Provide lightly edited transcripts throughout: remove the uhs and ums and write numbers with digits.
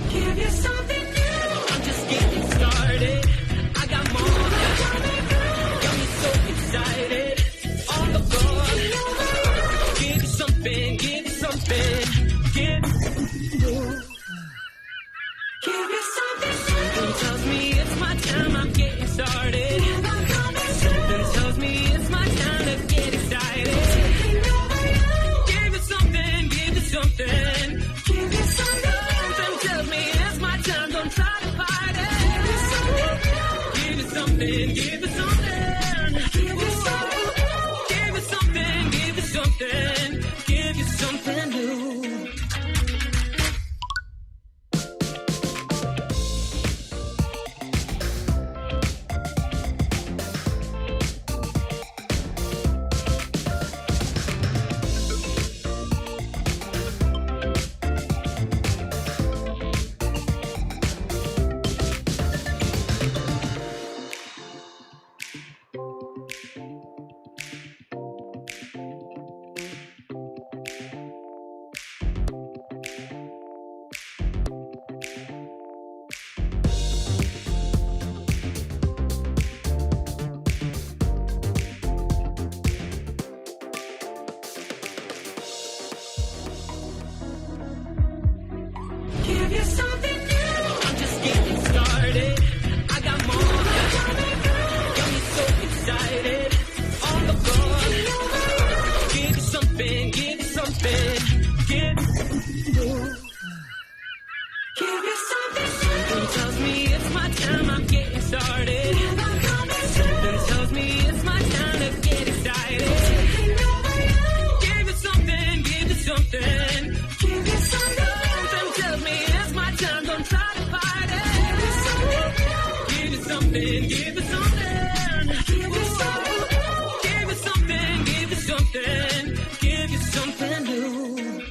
Give you something new. I'm just getting started. I got more coming through. Got me so excited. On the floor. Give you something. Give you something. Give you something new. Something tells me it's my time. I'm getting started. Something tells me it's my time to get excited. Give you something. Give you something. Give you something. Tell me it's my time, don't try to fight it. Give me something, give me something. Give me something, give me something, give me something. Give you something new. Give you something new. I'm just getting started. I got more coming through. Got me so excited. On the floor. Give you something. Give you something. Give you something new. Something tells me it's my time. I'm getting started. Something tells me it's my time to get excited. Give you something. Give you something. Give you something. Tell me it's my time, don't try to fight it. Give me something, give me something. Give me something, give me something, give me something. Give you something new.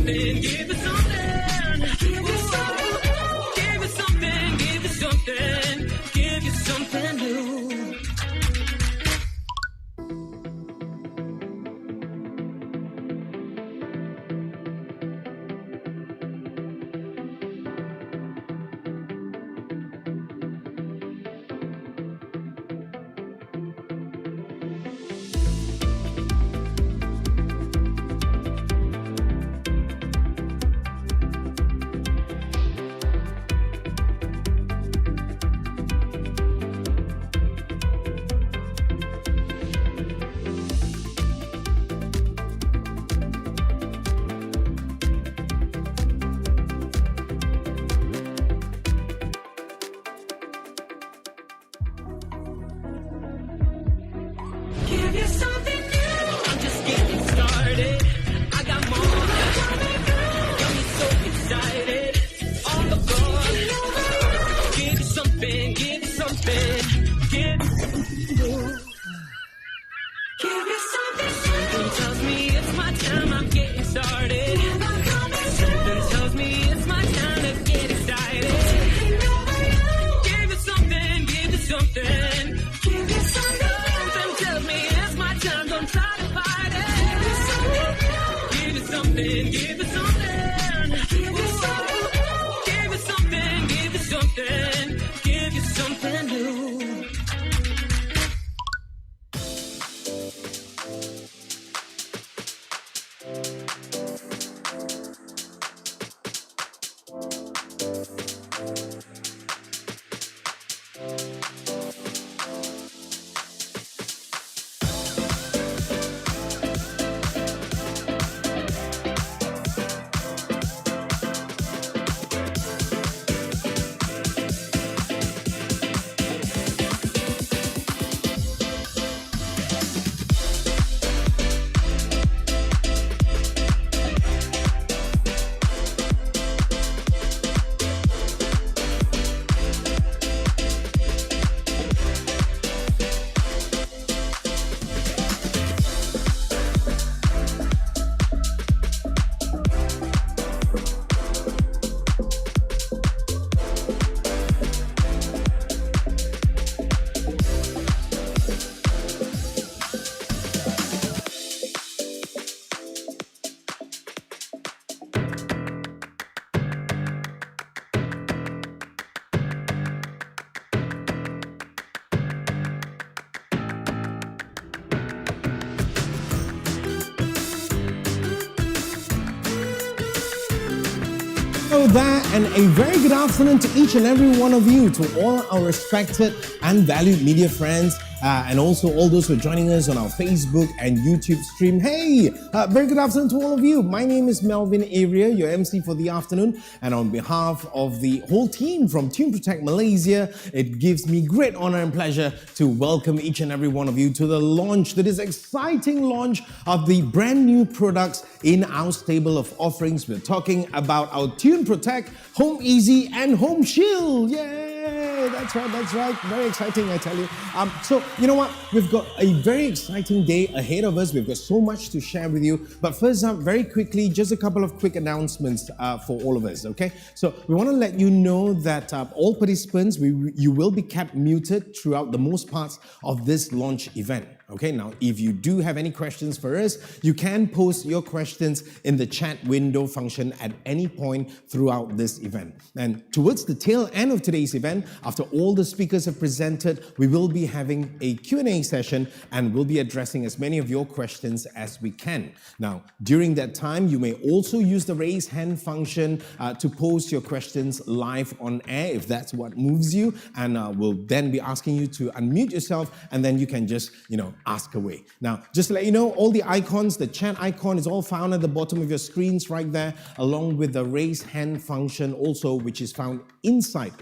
something, give us something. Give you something, give you something, give you something new. Give you something new. I'm just getting started. I got more coming through. Got me so excited. On the floor. Give you something, give you something, give you something new. Give you something new. Something tells me it's my time. I'm getting started. Something tells me it's my time to get excited. Give you something, give you something, give you something. Tell me it's my time, don't try to fight it. Give you something, give you something. Give you something, give you something, give you something, give you something new. Hello there, and a very good afternoon to each and every one of you, to all our respected and valued media friends, and also all those who are joining us on our Facebook and YouTube stream. Hey, very good afternoon to all of you. My name is Melvin Averia, your MC for the afternoon, and on behalf of the whole team from Tune Protect Malaysia, it gives me great honor and pleasure to welcome each and every one of you to the launch, to this exciting launch of the brand new products in our stable of offerings. We're talking about our Tune Protect Home Easy and Home Shield. Yay! That's right. Very exciting, I tell you. So, you know what? We've got a very exciting day ahead of us. We've got so much to share with you. But first up, very quickly, just a couple of quick announcements for all of us, okay? So, we want to let you know that all participants, you will be kept muted throughout the most parts of this launch event. Okay, now if you do have any questions for us, you can post your questions in the chat window function at any point throughout this event. And towards the tail end of today's event, after all the speakers have presented, we will be having a Q&A session and we'll be addressing as many of your questions as we can. Now, during that time, you may also use the raise hand function to post your questions live on air if that's what moves you, and we'll then be asking you to unmute yourself, and then you can just, ask away. Now, just to let you know, all the icons, the chat icon is all found at the bottom of your screens right there, along with the raise hand function also, which is found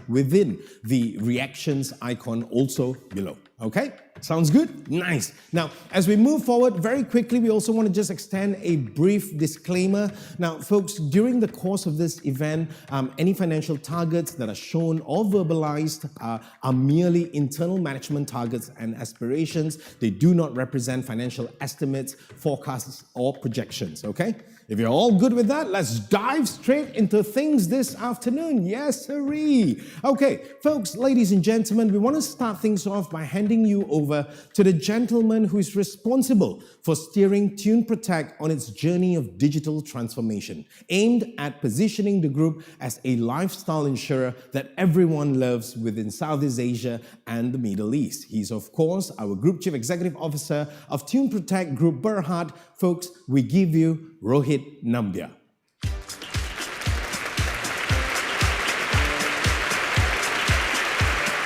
within the reactions icon also below. Okay? Sounds good? Nice. Now, as we move forward very quickly, we also want to just extend a brief disclaimer. Now, folks, during the course of this event, any financial targets that are shown or verbalized are merely internal management targets and aspirations. They do not represent financial estimates, forecasts, or projections, okay? If you're all good with that, let's dive straight into things this afternoon. Yes, sirree. Okay, folks, ladies and gentlemen, we want to start things off by handing you over to the gentleman who is responsible for steering Tune Protect on its journey of digital transformation, aimed at positioning the group as a lifestyle insurer that everyone loves within Southeast Asia and the Middle East. He's, of course, our Group Chief Executive Officer of Tune Protect Group Berhad. Folks, we give you Rohit Nambiar.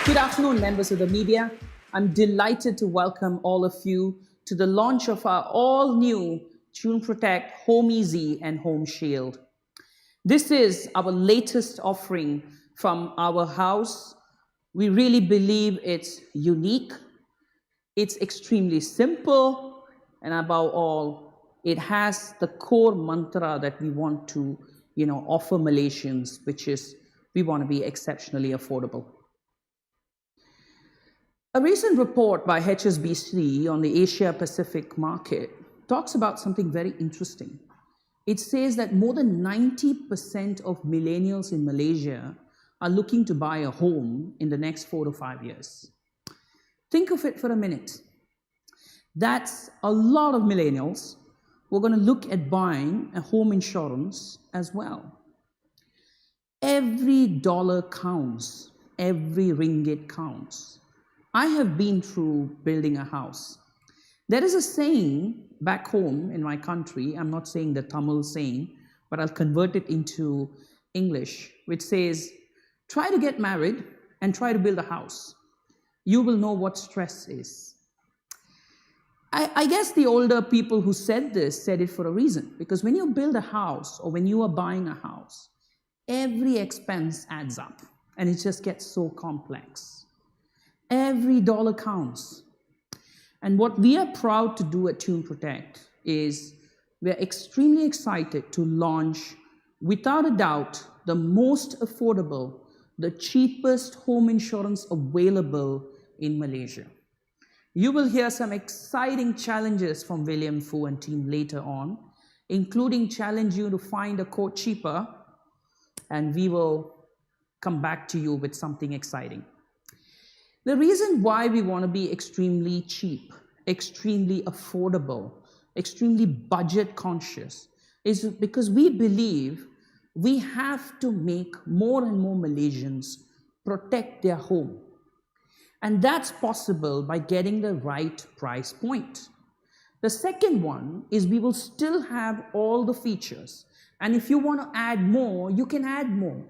Good afternoon, members of the media. I'm delighted to welcome all of you to the launch of our all-new Tune Protect Home Easy and Home Shield. This is our latest offering from our house. We really believe it's unique, it's extremely simple, and above all, it has the core mantra that we want to, offer Malaysians, which is we want to be exceptionally affordable. A recent report by HSBC on the Asia Pacific market talks about something very interesting. It says that more than 90% of millennials in Malaysia are looking to buy a home in the next 4 to 5 years. Think of it for a minute. That's a lot of millennials who are going to look at buying a home insurance as well. Every dollar counts. Every ringgit counts. I have been through building a house. There is a saying back home in my country, I'm not saying the Tamil saying, but I'll convert it into English, which says, try to get married and try to build a house. You will know what stress is. I guess the older people who said this said it for a reason, because when you build a house or when you are buying a house, every expense adds up and it just gets so complex. Every dollar counts. And what we are proud to do at Tune Protect is we're extremely excited to launch, without a doubt, the most affordable, the cheapest home insurance available in Malaysia. You will hear some exciting challenges from William Fu and team later on, including challenge you to find a quote cheaper, and we will come back to you with something exciting. The reason why we want to be extremely cheap, extremely affordable, extremely budget conscious is because we believe we have to make more and more Malaysians protect their home. And that's possible by getting the right price point. The second one is we will still have all the features. And if you want to add more, you can add more.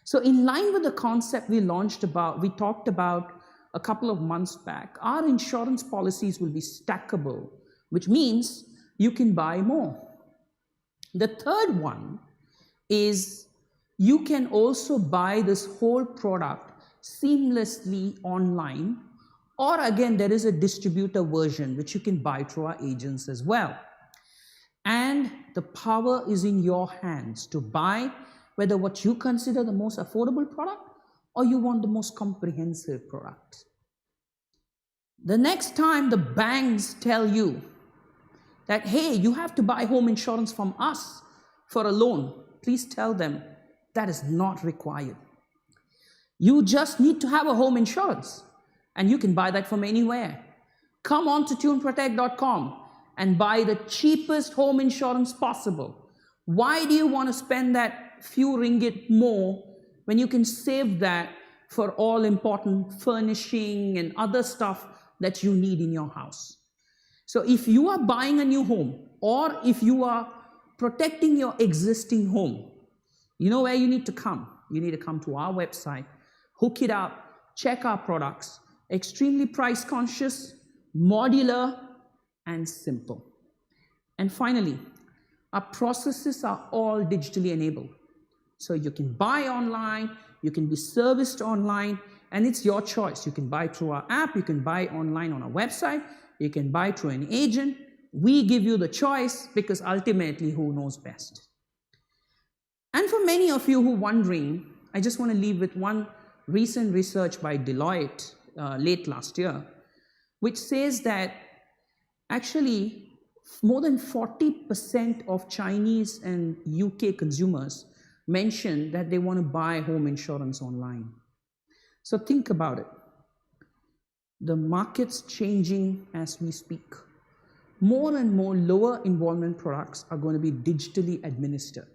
So in line with the concept we talked about a couple of months back, our insurance policies will be stackable, which means you can buy more. The third one is you can also buy this whole product seamlessly online, or again, there is a distributor version which you can buy through our agents as well. And the power is in your hands to buy whether what you consider the most affordable product or you want the most comprehensive product. The next time the banks tell you that, hey, you have to buy home insurance from us for a loan, please tell them that is not required. You just need to have a home insurance, and you can buy that from anywhere. Come on to tuneprotect.com and buy the cheapest home insurance possible. Why do you want to spend that few ringgit more when you can save that for all important furnishing and other stuff that you need in your house? So if you are buying a new home, or if you are protecting your existing home, you know where you need to come. You need to come to our website, hook it up, check our products, extremely price conscious, modular, and simple. And finally, our processes are all digitally enabled. So you can buy online, you can be serviced online, and it's your choice. You can buy through our app, you can buy online on our website, you can buy through an agent. We give you the choice because ultimately, who knows best? And for many of you who are wondering, I just want to leave with one recent research by Deloitte late last year, which says that actually More than 40% of Chinese and UK consumers mention that they want to buy home insurance online. So think about it. The market's changing as we speak. More and more lower involvement products are going to be digitally administered.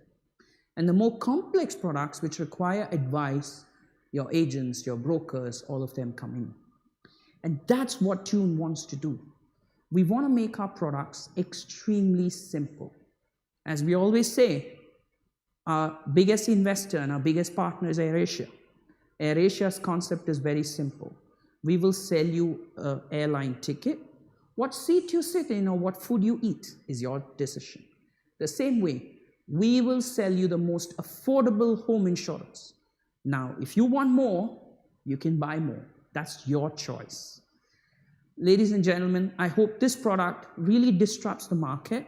And the more complex products which require advice, your agents, your brokers, all of them come in. And that's what Tune wants to do. We want to make our products extremely simple. As we always say, our biggest investor and our biggest partner is AirAsia. AirAsia's concept is very simple. We will sell you an airline ticket. What seat you sit in or what food you eat is your decision. The same way, we will sell you the most affordable home insurance. Now, if you want more, you can buy more. That's your choice. Ladies and gentlemen, I hope this product really disrupts the market,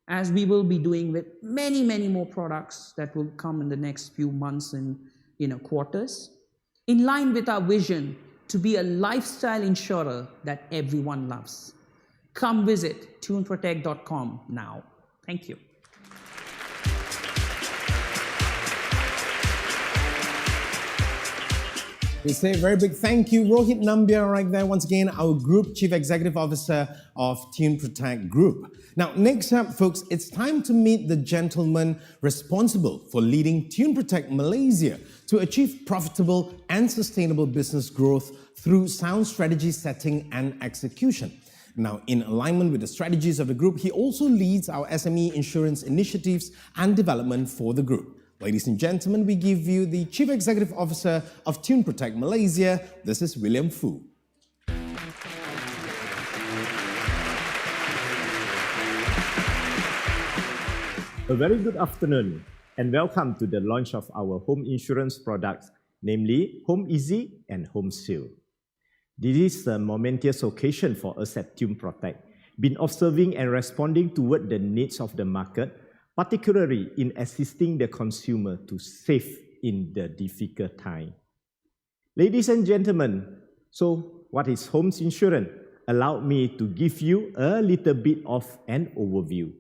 as we will be doing with many, many more products that will come in the next few months and quarters, in line with our vision to be a lifestyle insurer that everyone loves. Come visit tuneprotect.com now. Thank you. We say a very big thank you, Rohit Nambiar, right there, once again, our Group Chief Executive Officer of Tune Protect Group. Now, next up, folks, it's time to meet the gentleman responsible for leading Tune Protect Malaysia to achieve profitable and sustainable business growth through sound strategy setting and execution. Now, in alignment with the strategies of the group, he also leads our SME insurance initiatives and development for the group. Ladies and gentlemen, we give you the Chief Executive Officer of Tune Protect Malaysia. This is William Fu. A very good afternoon and welcome to the launch of our home insurance products, namely Home Easy and Home Seal. This is a momentous occasion for us at Tune Protect, been observing and responding toward the needs of the market, particularly in assisting the consumer to save in the difficult time. Ladies and gentlemen, so what is home insurance? Allow me to give you a little bit of an overview.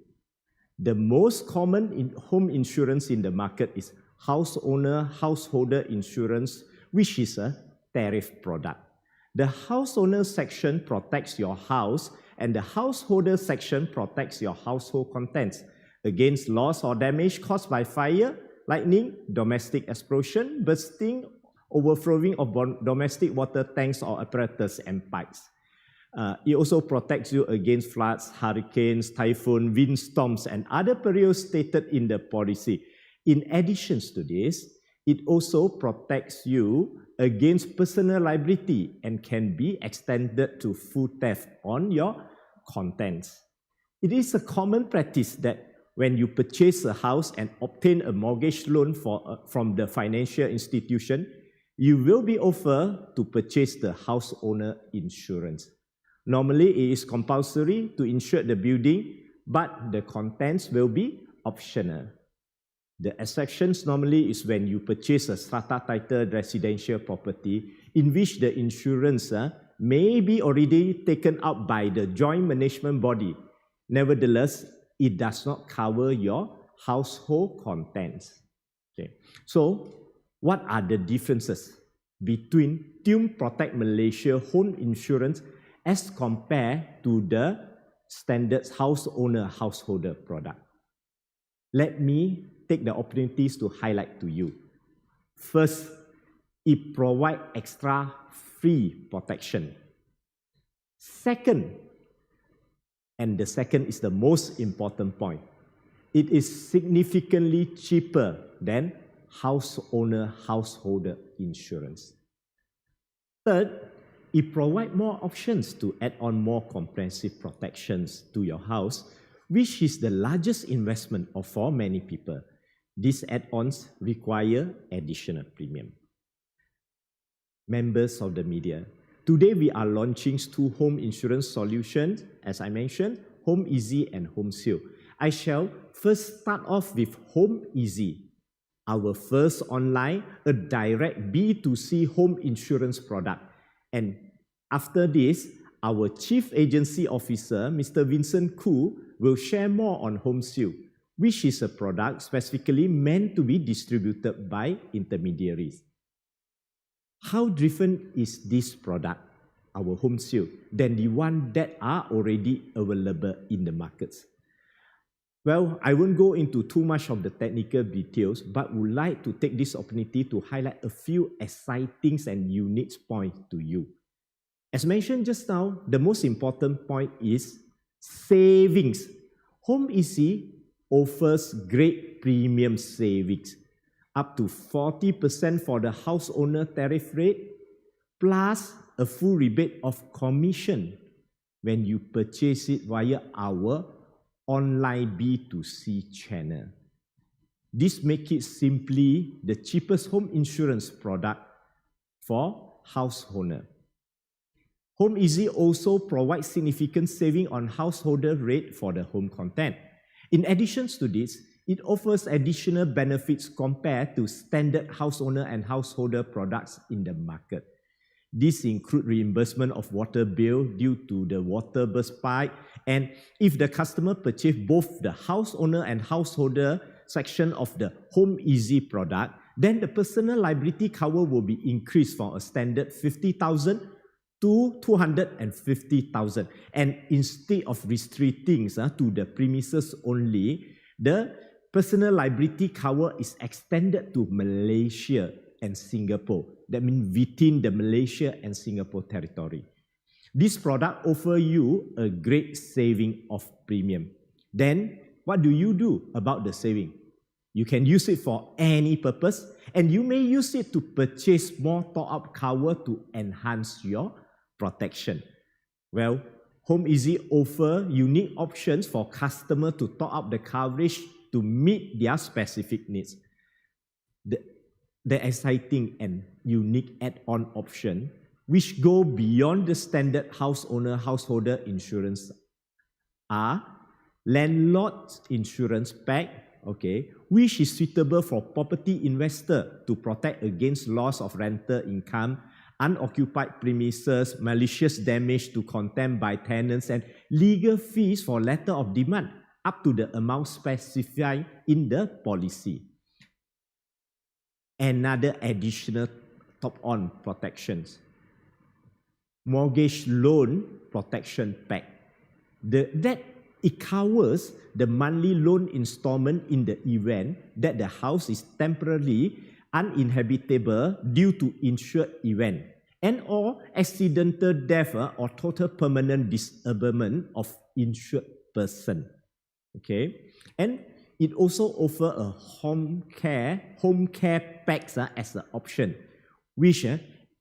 The most common home insurance in the market is householder insurance, which is a tariff product. The houseowner section protects your house and the householder section protects your household contents against loss or damage caused by fire, lightning, domestic explosion, bursting, overflowing of domestic water tanks or apparatus and pipes. It also protects you against floods, hurricanes, typhoon, windstorms, and other perils stated in the policy. In addition to this, it also protects you against personal liability and can be extended to full theft on your contents. It is a common practice that when you purchase a house and obtain a mortgage loan from the financial institution, you will be offered to purchase the house owner insurance. Normally, it is compulsory to insure the building, but the contents will be optional. The exceptions normally is when you purchase a strata title residential property in which the insurance may be already taken out by the joint management body. Nevertheless, it does not cover your household contents. Okay. So, what are the differences between Tune Protect Malaysia home insurance as compared to the standard householder product? Let me take the opportunities to highlight to you. First, it provides extra free protection. Second, and the second is the most important point, it is significantly cheaper than householder insurance. Third, it provides more options to add on more comprehensive protections to your house, which is the largest investment for many people. These add-ons require additional premium. Members of the media, today we are launching two home insurance solutions, as I mentioned, Home Easy and Home Seal. I shall first start off with Home Easy, our first online, a direct B2C home insurance product. And after this, our Chief Agency Officer, Mr. Vincent Khoo, will share more on HomeShield, which is a product specifically meant to be distributed by intermediaries. How different is this product, our HomeShield, than the one that are already available in the markets? Well, I won't go into too much of the technical details, but would like to take this opportunity to highlight a few exciting and unique points to you. As mentioned just now, the most important point is savings. HomeEasy offers great premium savings, up to 40% for the house owner tariff rate, plus a full rebate of commission when you purchase it via our online B2C channel. This makes it simply the cheapest home insurance product for house owner. HomeEasy also provides significant saving on householder rate for the home content. In addition to this, it offers additional benefits compared to standard house owner and householder products in the market. These include reimbursement of water bill due to the water burst pipe, and if the customer purchase both the house owner and householder section of the HomeEasy product, then the personal liability cover will be increased from a standard 50,000 to 250,000. And instead of restricting to the premises only, the personal liability cover is extended to Malaysia and Singapore. That means within the Malaysia and Singapore territory. This product offers you a great saving of premium. Then, what do you do about the saving? You can use it for any purpose, and you may use it to purchase more top-up cover to enhance your protection. Well, HomeEasy offers unique options for customers to top up the coverage to meet their specific needs. The exciting and unique add-on option, which go beyond the standard house owner householder insurance, are landlord insurance pack, which is suitable for property investor to protect against loss of rental income, unoccupied premises, malicious damage to content by tenants, and legal fees for letter of demand up to the amount specified in the policy. Another additional top-on protections. Mortgage loan protection pack. It covers the monthly loan installment in the event that the house is temporarily uninhabitable due to insured event and or accidental death or total permanent disablement of insured person. And it also offers a home care packs as an option, which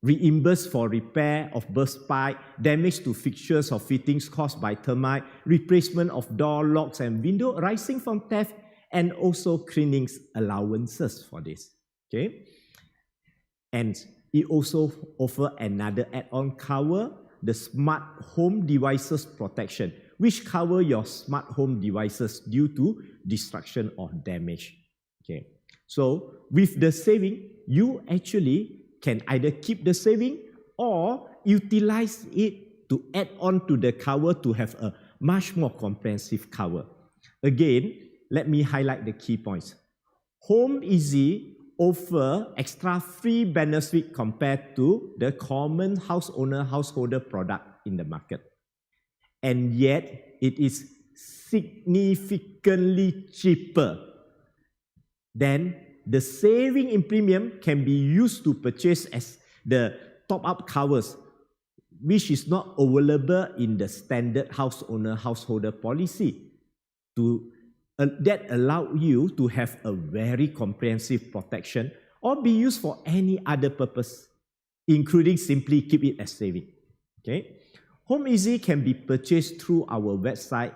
reimburse for repair of burst pipe, damage to fixtures or fittings caused by termite, replacement of door locks and window arising from theft, and also cleaning allowances for this. And it also offers another add-on cover, the smart home devices protection, which cover your smart home devices due to destruction or damage. So with the saving, you actually can either keep the saving or utilize it to add on to the cover to have a much more comprehensive cover. Again, let me highlight the key points. HomeEasy offer extra free benefit compared to the common house owner householder product in the market. And yet, it is significantly cheaper than the saving in premium can be used to purchase as the top-up covers, which is not available in the standard house owner householder policy. That allow you to have a very comprehensive protection or be used for any other purpose, including simply keep it as saving. HomeEasy can be purchased through our website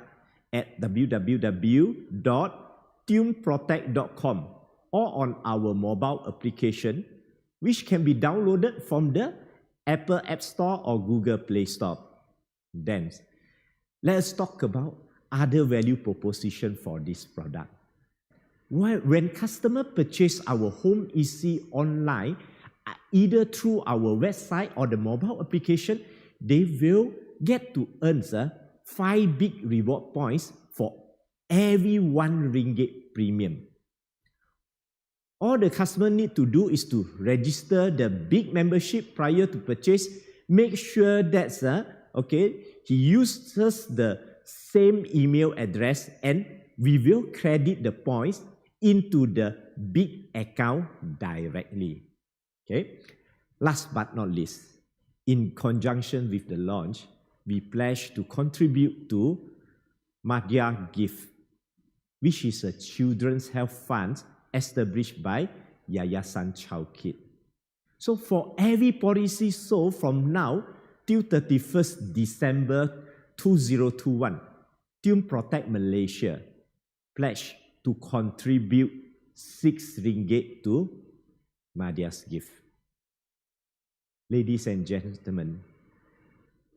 at www.tuneprotect.com or on our mobile application, which can be downloaded from the Apple App Store or Google Play Store. Then, let's talk about other value proposition for this product. When customers purchase our HomeEasy online, either through our website or the mobile application, they will get to earn 5 big reward points for every 1 ringgit premium. All the customer need to do is to register the big membership prior to purchase. Make sure that he uses the same email address, and we will credit the points into the big account directly. Okay. Last but not least, in conjunction with the launch, we pledge to contribute to Madhya Gift, which is a children's health fund established by Yayasan Childkit. So for every policy sold from now till 31st December 2021, Tune Protect Malaysia pledge to contribute 6 ringgit to Madhya's Gift. Ladies and gentlemen,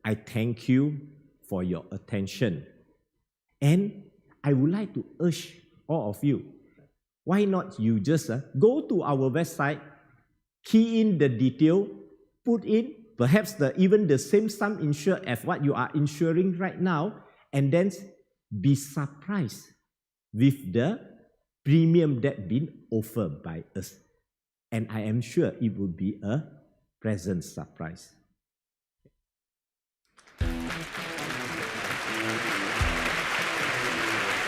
I thank you for your attention. And I would like to urge all of you, why not you just go to our website, key in the detail, put in perhaps even the same sum insured as what you are insuring right now, and then be surprised with the premium that been offered by us. And I am sure it will be a pleasant surprise.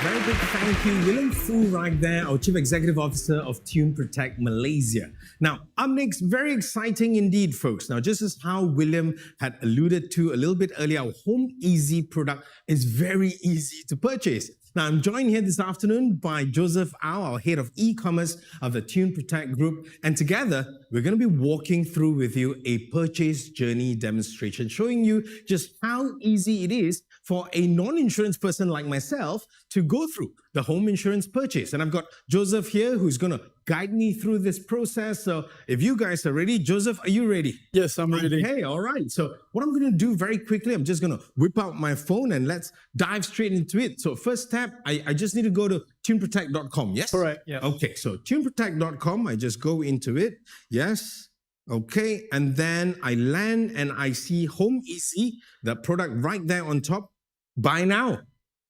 Very big thank you, William Fu, right there, our Chief Executive Officer of Tune Protect Malaysia. Now, up next, very exciting indeed, folks. Now, just as how William had alluded to a little bit earlier, our Home Easy product is very easy to purchase. Now, I'm joined here this afternoon by Joseph Au, our head of e-commerce of the Tune Protect Group. And together, we're going to be walking through with you a purchase journey demonstration, showing you just how easy it is for a non-insurance person like myself to go through the home insurance purchase. And I've got Joseph here who's going to guide me through this process. So if you guys are ready, Joseph, are you ready? Yes, I'm ready. Okay, all right. So what I'm going to do very quickly, I'm just going to whip out my phone and let's dive straight into it. So first step, I just need to go to tuneprotect.com. Yes? Correct, yeah. Okay, so tuneprotect.com, I just go into it. Yes. Okay, and then I land and I see Home Easy, the product right there on top. Buy now.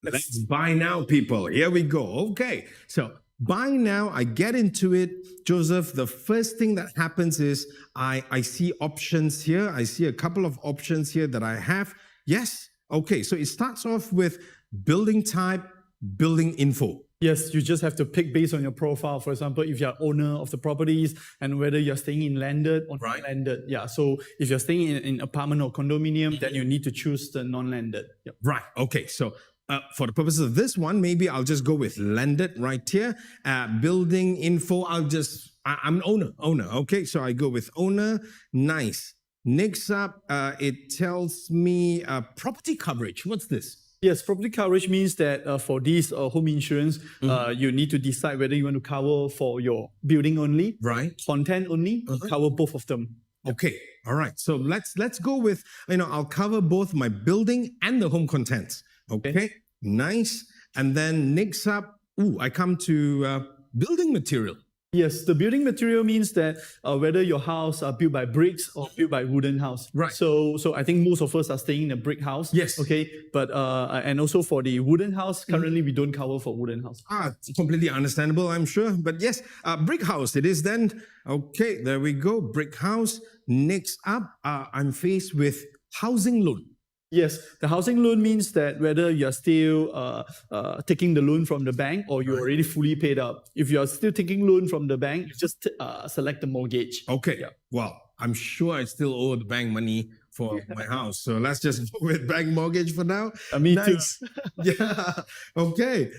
Let's buy now, people. Here we go. Okay, so buy now. I get into it. Joseph, the first thing that happens is I see options here. I see a couple of options here that I have. Yes. Okay, so it starts off with building type, building info. Yes, you just have to pick based on your profile. For example, if you're owner of the properties and whether you're staying in landed or non-landed. Yeah, so if you're staying in apartment or condominium, then you need to choose the non-landed. Yep. Right. Okay, so for the purposes of this one, maybe I'll just go with landed right here. Building info, I'm owner. Okay, so I go with owner. Nice. Next up, it tells me property coverage. What's this? Yes, property coverage means that for this home insurance, you need to decide whether you want to cover for your building only, right, content only, or cover both of them. Okay, all right. So let's go with, I'll cover both my building and the home contents. Okay, nice. And then next up, I come to building material. Yes, the building material means that whether your house are built by bricks or built by wooden house. Right. So I think most of us are staying in a brick house. Yes. Okay. But and also for the wooden house, currently we don't cover for wooden house. It's completely understandable, I'm sure. But yes, brick house it is then. Okay, there we go. Brick house. Next up, I'm faced with housing loan. Yes, the housing loan means that whether you're still taking the loan from the bank or you're already fully paid up. If you're still taking loan from the bank, you just select the mortgage. Okay, Yeah. well, I'm sure I still owe the bank money for my house. So let's just go with bank mortgage for now. Me too. Yeah, okay.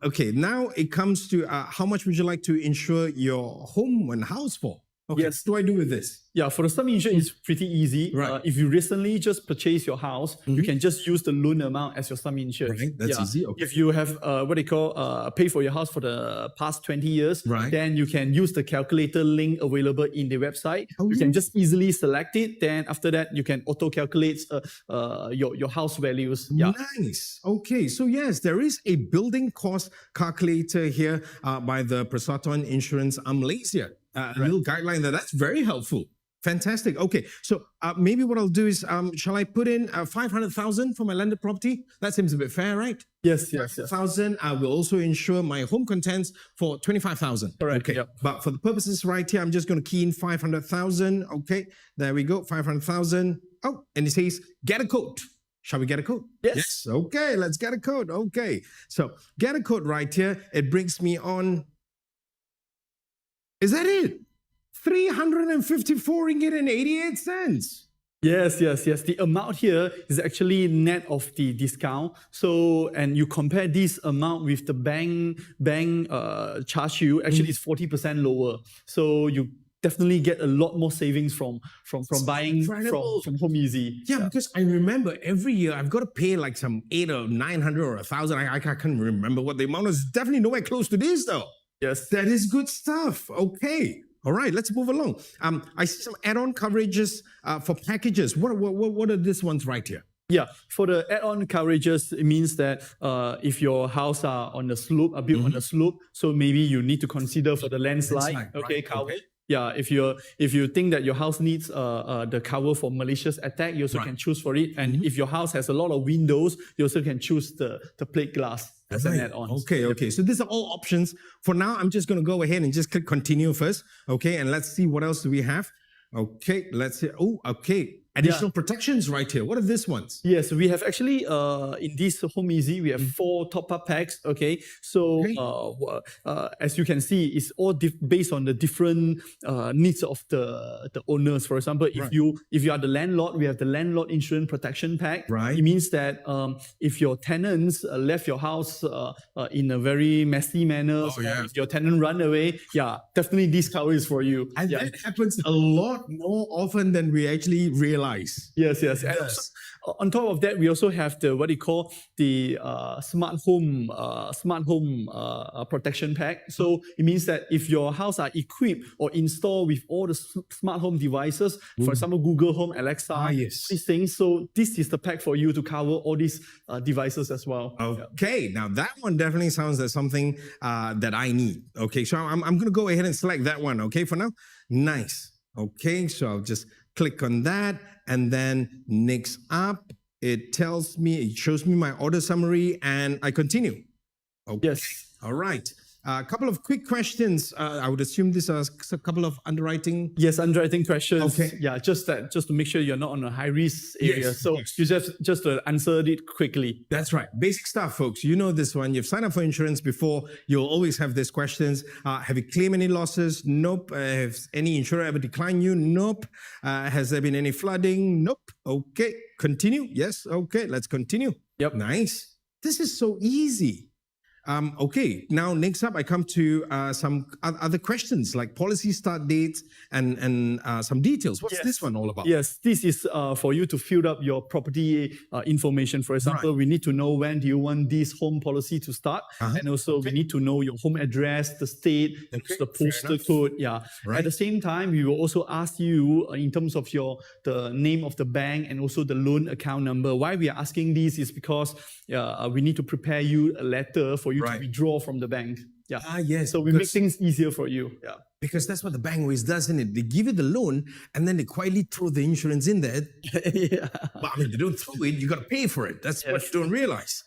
Okay, now it comes to how much would you like to insure your home and house for? Okay, Yes. what do I do with this? Yeah, for the sum insurance, it's pretty easy. Right. If you recently just purchased your house, you can just use the loan amount as your sum insurance. Right, that's easy, okay. If you have pay for your house for the past 20 years, Right. then you can use the calculator link available in the website. Oh, you can just easily select it. Then after that, you can auto-calculate your house values. Yeah. Nice. Okay, so yes, there is a building cost calculator here by the Persatuan Insurance Malaysia. A little guideline that's very helpful. Fantastic. Okay, so maybe what I'll do is, shall I put in 500,000 for my landed property? That seems a bit fair, right? Yes. 1,000. I will also insure my home contents for 25,000. Correct, Okay. yep. But for the purposes right here, I'm just going to key in 500,000. Okay. There we go. 500,000. Oh, and it says get a quote. Shall we get a quote? Yes. Okay. Let's get a quote. Okay. So get a quote right here. It brings me on. Is that it? 354 ringgit and 88 cents. Yes. The amount here is actually net of the discount. So, and you compare this amount with the bank charge you, actually it's 40% lower. So you definitely get a lot more savings from buying incredible. from Home Easy. Yeah, because I remember every year I've got to pay like some 800 or 900 or 1,000. I can't remember what the amount is. Definitely nowhere close to this though. Yes. That is good stuff. Okay. All right, let's move along. I see some add-on coverages for packages. What are these ones right here? Yeah, for the add-on coverages, it means that if your house are on the slope, built on the slope, so maybe you need to consider for the landslide. Landslide, Okay, right, cover. okay. Yeah, if you think that your house needs the cover for malicious attack, you also can choose for it. And if your house has a lot of windows, you also can choose the plate glass as an add-on. Okay. So these are all options. For now, I'm just going to go ahead and just click continue first. Okay, and let's see what else do we have. Okay, let's see. Oh, okay. Additional protections right here. What are these ones? Yes, we have actually in this Home Easy, we have 4 top-up packs. Okay, so as you can see, it's all based on the different needs of the owners. For example, if you are the landlord, we have the landlord insurance protection pack. Right. It means that if your tenants left your house in a very messy manner, or if your tenant run away, definitely this cover is for you. And that happens a lot more often than we actually realize. Yes. And also, on top of that, we also have the what you call the smart home protection pack. So it means that if your house are equipped or installed with all the smart home devices, for example, Google Home, Alexa, these things. So this is the pack for you to cover all these devices as well. Okay, now that one definitely sounds like something that I need. Okay, so I'm going to go ahead and select that one. Okay, for now, nice. Okay, so I'll just click on that, and then next up, it shows me my order summary, and I continue. Okay. Yes. All right. A couple of quick questions. I would assume these are a couple of underwriting. Yes, underwriting questions. Okay. Yeah, just to make sure you're not on a high risk area. Yes, so you just to answer it quickly. That's right. Basic stuff, folks. You know this one. You've signed up for insurance before. You'll always have these questions. Have you claimed any losses? Nope. Has any insurer ever declined you? Nope. Has there been any flooding? Nope. Okay. Continue. Yes. Okay. Let's continue. Yep. Nice. This is so easy. Okay, now next up, I come to some other questions like policy start dates and some details. What's this one all about? Yes, this is for you to fill up your property information. For example, we need to know when do you want this home policy to start, and also we need to know your home address, the state, the postal code. Yeah. At the same time, we will also ask you in terms of the name of the bank and also the loan account number. Why we are asking this is because we need to prepare you a letter for you to withdraw from the bank. Yeah. Yes. So we make things easier for you. Yeah. Because that's what the bank always does, isn't it? They give you the loan and then they quietly throw the insurance in there. But I mean, they don't throw it, you got to pay for it. That's what you don't realize.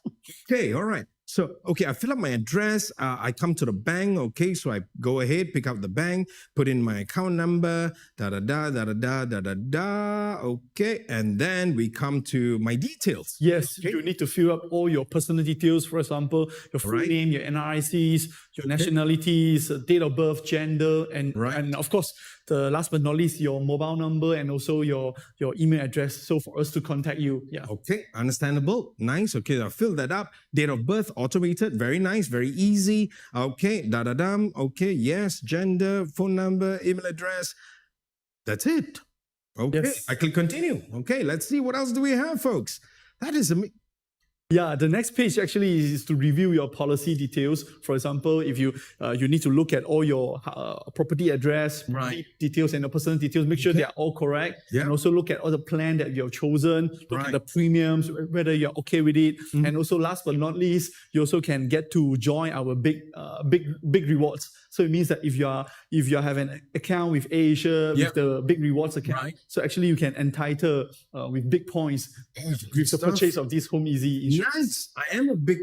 Okay, all right. So, okay, I fill up my address. I come to the bank. Okay, so I go ahead, pick up the bank, put in my account number, Okay, and then we come to my details. Yes, you need to fill up all your personal details. For example, your full name, your NRICs, your nationalities, date of birth, gender, and of course, the last but not least, your mobile number and also your email address. So for us to contact you. Yeah. Okay, understandable. Nice. Okay, I'll fill that up. Date of birth, automated. Very nice, very easy. Okay, Okay, yes, gender, phone number, email address. That's it. Okay, I click continue. Okay, let's see what else do we have, folks. That is amazing. Yeah, the next page actually is to review your policy details. For example, if you need to look at all your property address, details, and your personal details, make sure they are all correct. And also look at all the plan that you have chosen, look at the premiums, whether you're okay with it. And also last but not least, you also can get to join our big rewards So it means that if you have an account with Asia, Yep. with the big rewards account, Right. so actually you can entitle with big points with the stuff. purchase of this Home Easy insurance. Nice. I am a big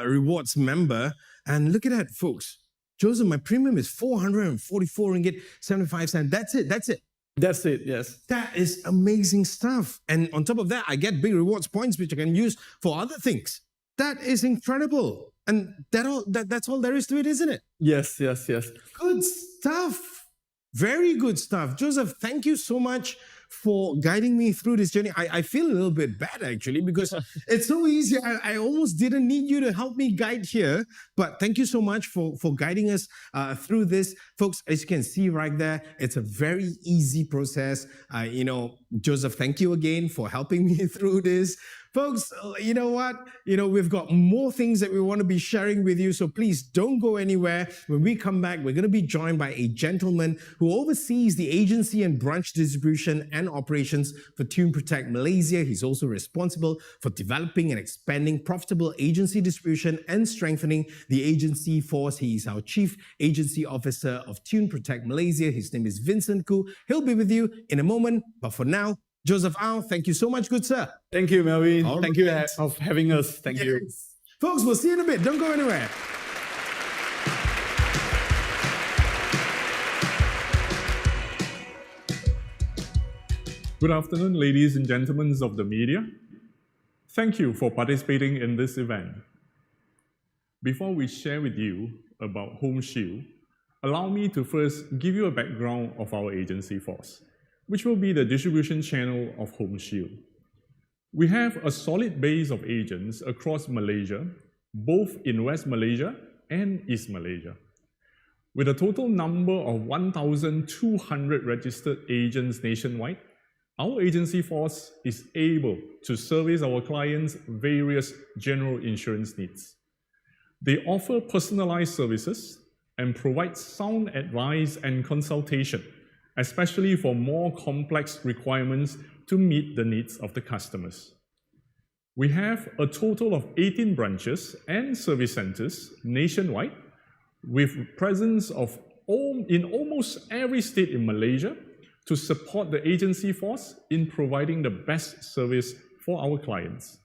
rewards member. And look at that, folks. Joseph, my premium is 444 ringgit 75 cents. That's it. That's it, yes. That is amazing stuff. And on top of that, I get big rewards points, which I can use for other things. That is incredible. And that's all there is to it, isn't it? Yes. Good stuff. Very good stuff. Joseph, thank you so much for guiding me through this journey. I feel a little bit bad actually because it's so easy. I almost didn't need you to help me guide here, but thank you so much for guiding us through this. Folks, as you can see right there, it's a very easy process. Joseph, thank you again for helping me through this. Folks, you know what? We've got more things that we want to be sharing with you, so please don't go anywhere. When we come back, we're going to be joined by a gentleman who oversees the agency and branch distribution and operations for Tune Protect Malaysia. He's also responsible for developing and expanding profitable agency distribution and strengthening the agency force. He's our Chief Agency Officer of Tune Protect Malaysia. His name is Vincent Khoo. He'll be with you in a moment, but for now, Joseph Au, thank you so much, good sir. Thank you, Melvin. All Thank you right. for having us. Thank you. Folks, we'll see you in a bit. Don't go anywhere. Good afternoon, ladies and gentlemen of the media. Thank you for participating in this event. Before we share with you about Home Shield, allow me to first give you a background of our agency force, which will be the distribution channel of Home Shield. We have a solid base of agents across Malaysia, both in West Malaysia and East Malaysia. With a total number of 1,200 registered agents nationwide, our agency force is able to service our clients' various general insurance needs. They offer personalized services and provide sound advice and consultation, especially for more complex requirements to meet the needs of the customers. We have a total of 18 branches and service centers nationwide, with presence in almost every state in Malaysia to support the agency force in providing the best service for our clients.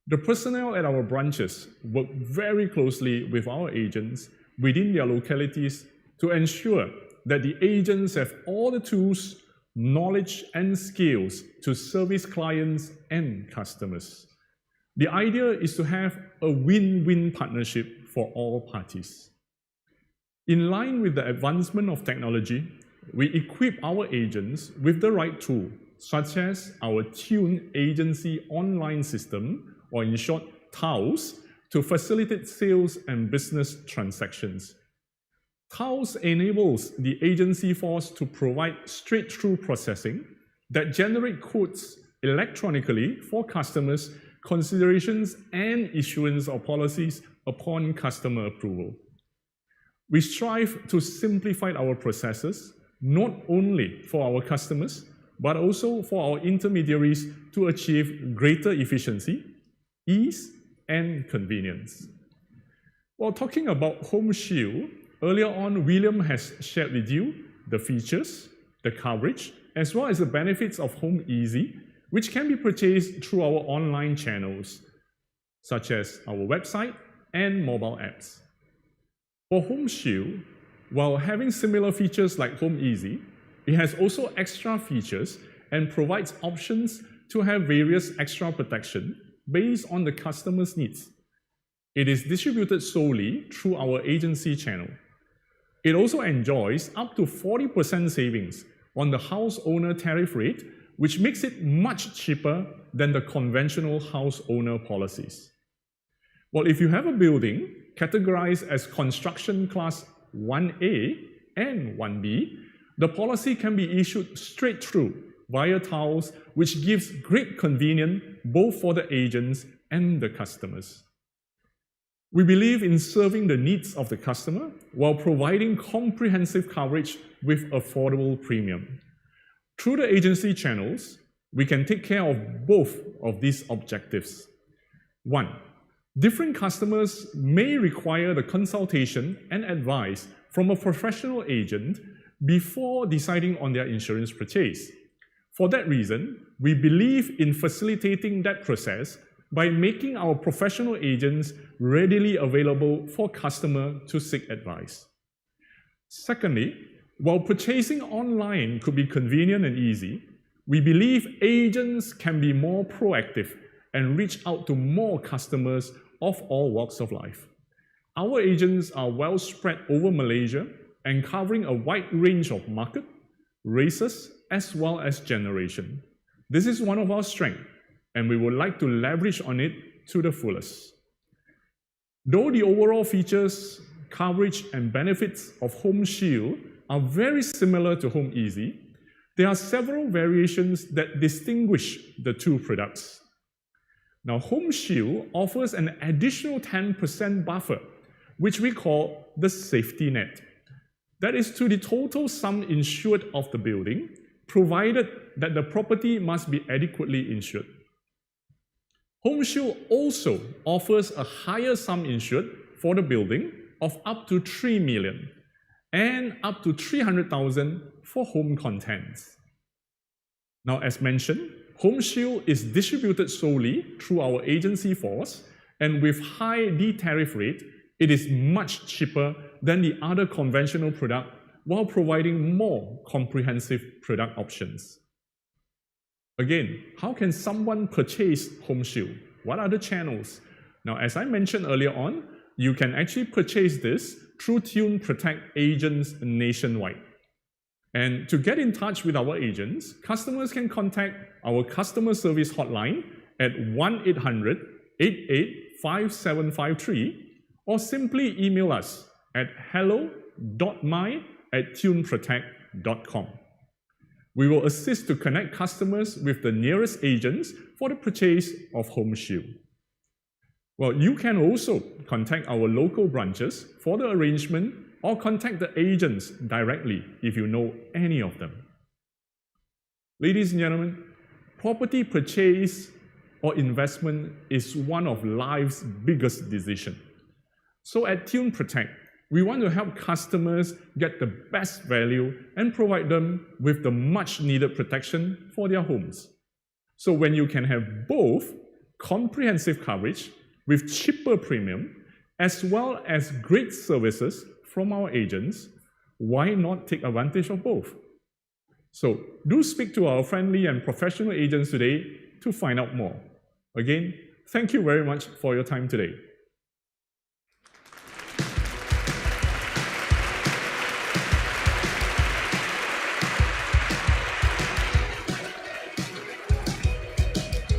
The personnel at our branches work very closely with our agents within their localities to ensure that the agents have all the tools, knowledge, and skills to service clients and customers. The idea is to have a win-win partnership for all parties. In line with the advancement of technology, we equip our agents with the right tool, such as our Tune Agency Online System, or in short, TAOS, to facilitate sales and business transactions. TAOS enables the agency force to provide straight-through processing that generate quotes electronically for customers, considerations, and issuance of policies upon customer approval. We strive to simplify our processes, not only for our customers, but also for our intermediaries to achieve greater efficiency, ease, and convenience. While talking about Home Shield, earlier on, William has shared with you the features, the coverage, as well as the benefits of Home Easy, which can be purchased through our online channels, such as our website and mobile apps. For Home Shield, while having similar features like Home Easy, it has also extra features and provides options to have various extra protection based on the customer's needs. It is distributed solely through our agency channel. It also enjoys up to 40% savings on the house owner tariff rate, which makes it much cheaper than the conventional house owner policies. Well, if you have a building categorized as construction class 1A and 1B, the policy can be issued straight through via TAOS, which gives great convenience both for the agents and the customers. We believe in serving the needs of the customer while providing comprehensive coverage with affordable premium. Through the agency channels, we can take care of both of these objectives. 1. Different customers may require the consultation and advice from a professional agent before deciding on their insurance purchase. For that reason, we believe in facilitating that process by making our professional agents readily available for customers to seek advice. Secondly, while purchasing online could be convenient and easy, we believe agents can be more proactive and reach out to more customers of all walks of life. Our agents are well spread over Malaysia and covering a wide range of market, races, as well as generation. This is one of our strengths, and we would like to leverage on it to the fullest. Though the overall features, coverage, and benefits of Home Shield are very similar to Home Easy, there are several variations that distinguish the two products. Now, Home Shield offers an additional 10% buffer, which we call the safety net. That is to the total sum insured of the building, provided that the property must be adequately insured. Home Shield also offers a higher sum insured for the building of up to 3 million and up to 300,000 for home contents. Now, as mentioned, Home Shield is distributed solely through our agency force, and with high D-tariff rate, it is much cheaper than the other conventional product while providing more comprehensive product options. Again, how can someone purchase Home Shield? What are the channels? Now, as I mentioned earlier on, you can actually purchase this through Tune Protect agents nationwide. And to get in touch with our agents, customers can contact our customer service hotline at 1-800-88-5753 or simply email us at hello.my@tuneprotect.com. We will assist to connect customers with the nearest agents for the purchase of Home Shield. Well, you can also contact our local branches for the arrangement or contact the agents directly if you know any of them. Ladies and gentlemen, property purchase or investment is one of life's biggest decisions. So at Tune Protect, we want to help customers get the best value and provide them with the much needed protection for their homes. So when you can have both comprehensive coverage with cheaper premium as well as great services from our agents, why not take advantage of both? So do speak to our friendly and professional agents today to find out more. Again, thank you very much for your time today.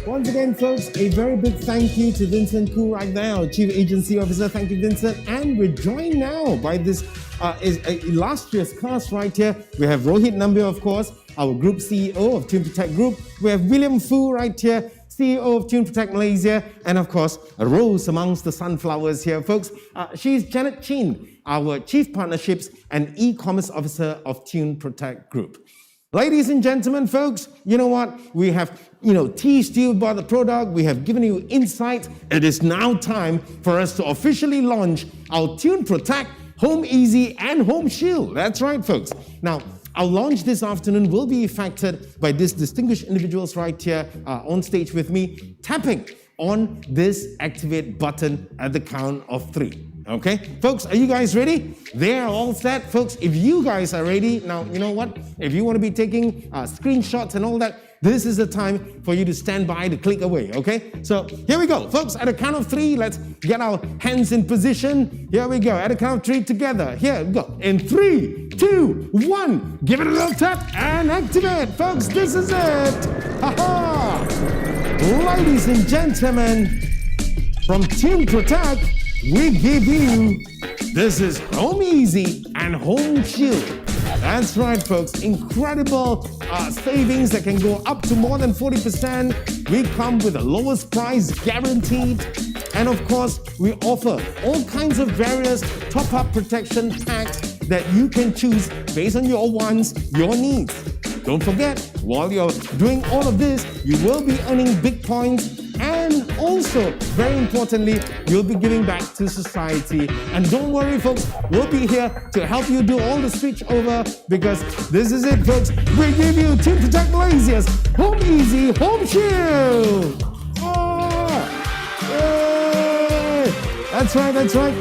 Once again, folks, a very big thank you to Vincent Khoo right there, our Chief Agency Officer. Thank you, Vincent. And we're joined now by this illustrious cast right here. We have Rohit Nambiar, of course, our Group CEO of Tune Protect Group. We have William Fu right here, CEO of Tune Protect Malaysia. And of course, a rose amongst the sunflowers here, folks. She's Janet Chin, our Chief Partnerships and E-Commerce Officer of Tune Protect Group. Ladies and gentlemen, folks, you know what? We have, teased you about the product. We have given you insight. It is now time for us to officially launch our Tune Protect, Home Easy, and Home Shield. That's right, folks. Now, our launch this afternoon will be effected by these distinguished individuals right here on stage with me, tapping on this activate button at the count of 3. Okay, folks, are you guys ready? They're all set. Folks, if you guys are ready, now, you know what? If you want to be taking screenshots and all that, this is the time for you to stand by to click away, okay? So here we go. Folks, at the count of 3, let's get our hands in position. Here we go. At the count of 3 together. Here we go. In 3, 2, 1. Give it a little tap and activate. Folks, this is it. Ha-ha! Ladies and gentlemen, from Tune Protect, we give you, this is Home Easy and Home Shield. That's right, folks. Incredible savings that can go up to more than 40%. We come with the lowest price guaranteed. And of course, we offer all kinds of various top-up protection packs that you can choose based on your wants, your needs. Don't forget, while you're doing all of this, you will be earning big points and also, very importantly, you'll be giving back to society. And don't worry, folks, we'll be here to help you do all the switch over, because this is it, folks. We give you Team Protect Malaysia's Home Easy Home Shield. Yay! That's right, that's right.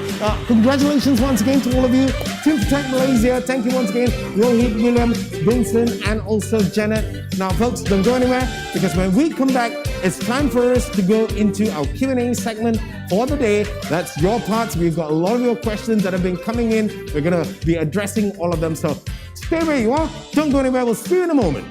Congratulations once again to all of you. Team Protect Malaysia, thank you once again. Rohit, William, Vincent, and also Janet. Now, folks, don't go anywhere, because when we come back, it's time for us to go into our Q&A segment for the day. That's your part. We've got a lot of your questions that have been coming in. We're going to be addressing all of them. So stay where you are. Don't go anywhere. We'll see you in a moment.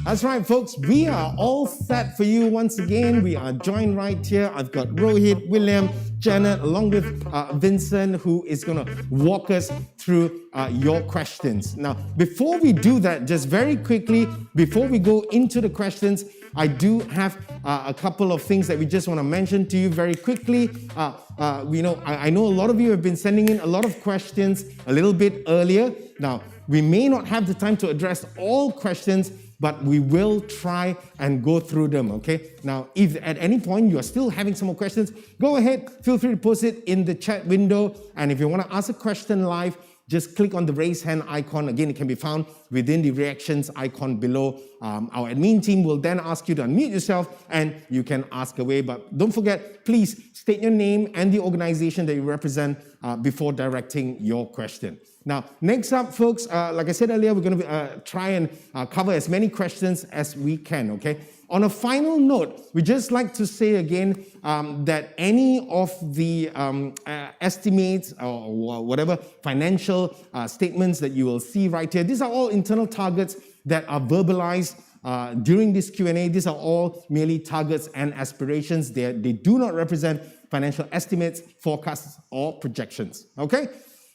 That's right, folks. We are all set for you once again. We are joined right here. I've got Rohit, William, Janet, along with Vincent, who is going to walk us through your questions. Now, before we do that, just very quickly, before we go into the questions, I do have a couple of things that we just want to mention to you very quickly. I know a lot of you have been sending in a lot of questions a little bit earlier. Now, we may not have the time to address all questions, but we will try and go through them, okay? Now, if at any point you are still having some more questions, go ahead, feel free to post it in the chat window. And if you want to ask a question live, just click on the raise hand icon. Again, it can be found within the reactions icon below. Our admin team will then ask you to unmute yourself and you can ask away. But don't forget, please state your name and the organization that you represent before directing your question. Now, next up, folks, like I said earlier, we're going to try and cover as many questions as we can, okay? On a final note, we just like to say again that any of the estimates or whatever financial statements that you will see right here, these are all internal targets that are verbalized during this Q&A. These are all merely targets and aspirations. They do not represent financial estimates, forecasts, or projections, okay?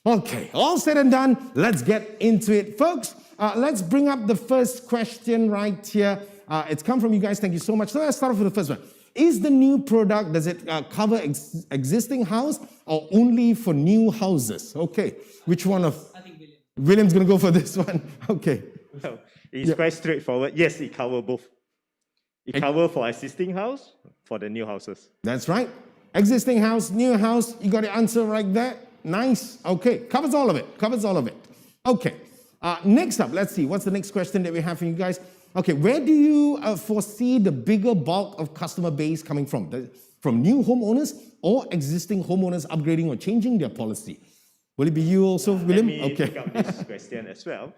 Okay, all said and done, let's get into it. Folks, let's bring up the first question right here. It's come from you guys, thank you so much. So let's start off with the first one. Is the new product, does it cover existing house or only for new houses? Okay, which one of? I think William's going to go for this one. Okay. Well, it's quite straightforward. Yes, it covers both. It covers for existing house, for the new houses. That's right. Existing house, new house, you got the answer right there. Nice. Okay, covers all of it. Covers all of it. Okay. Next up, let's see. What's the next question that we have for you guys? Okay, where do you foresee the bigger bulk of customer base coming from? From new homeowners or existing homeowners upgrading or changing their policy? Will it be you also, William? Let me pick up this question as well.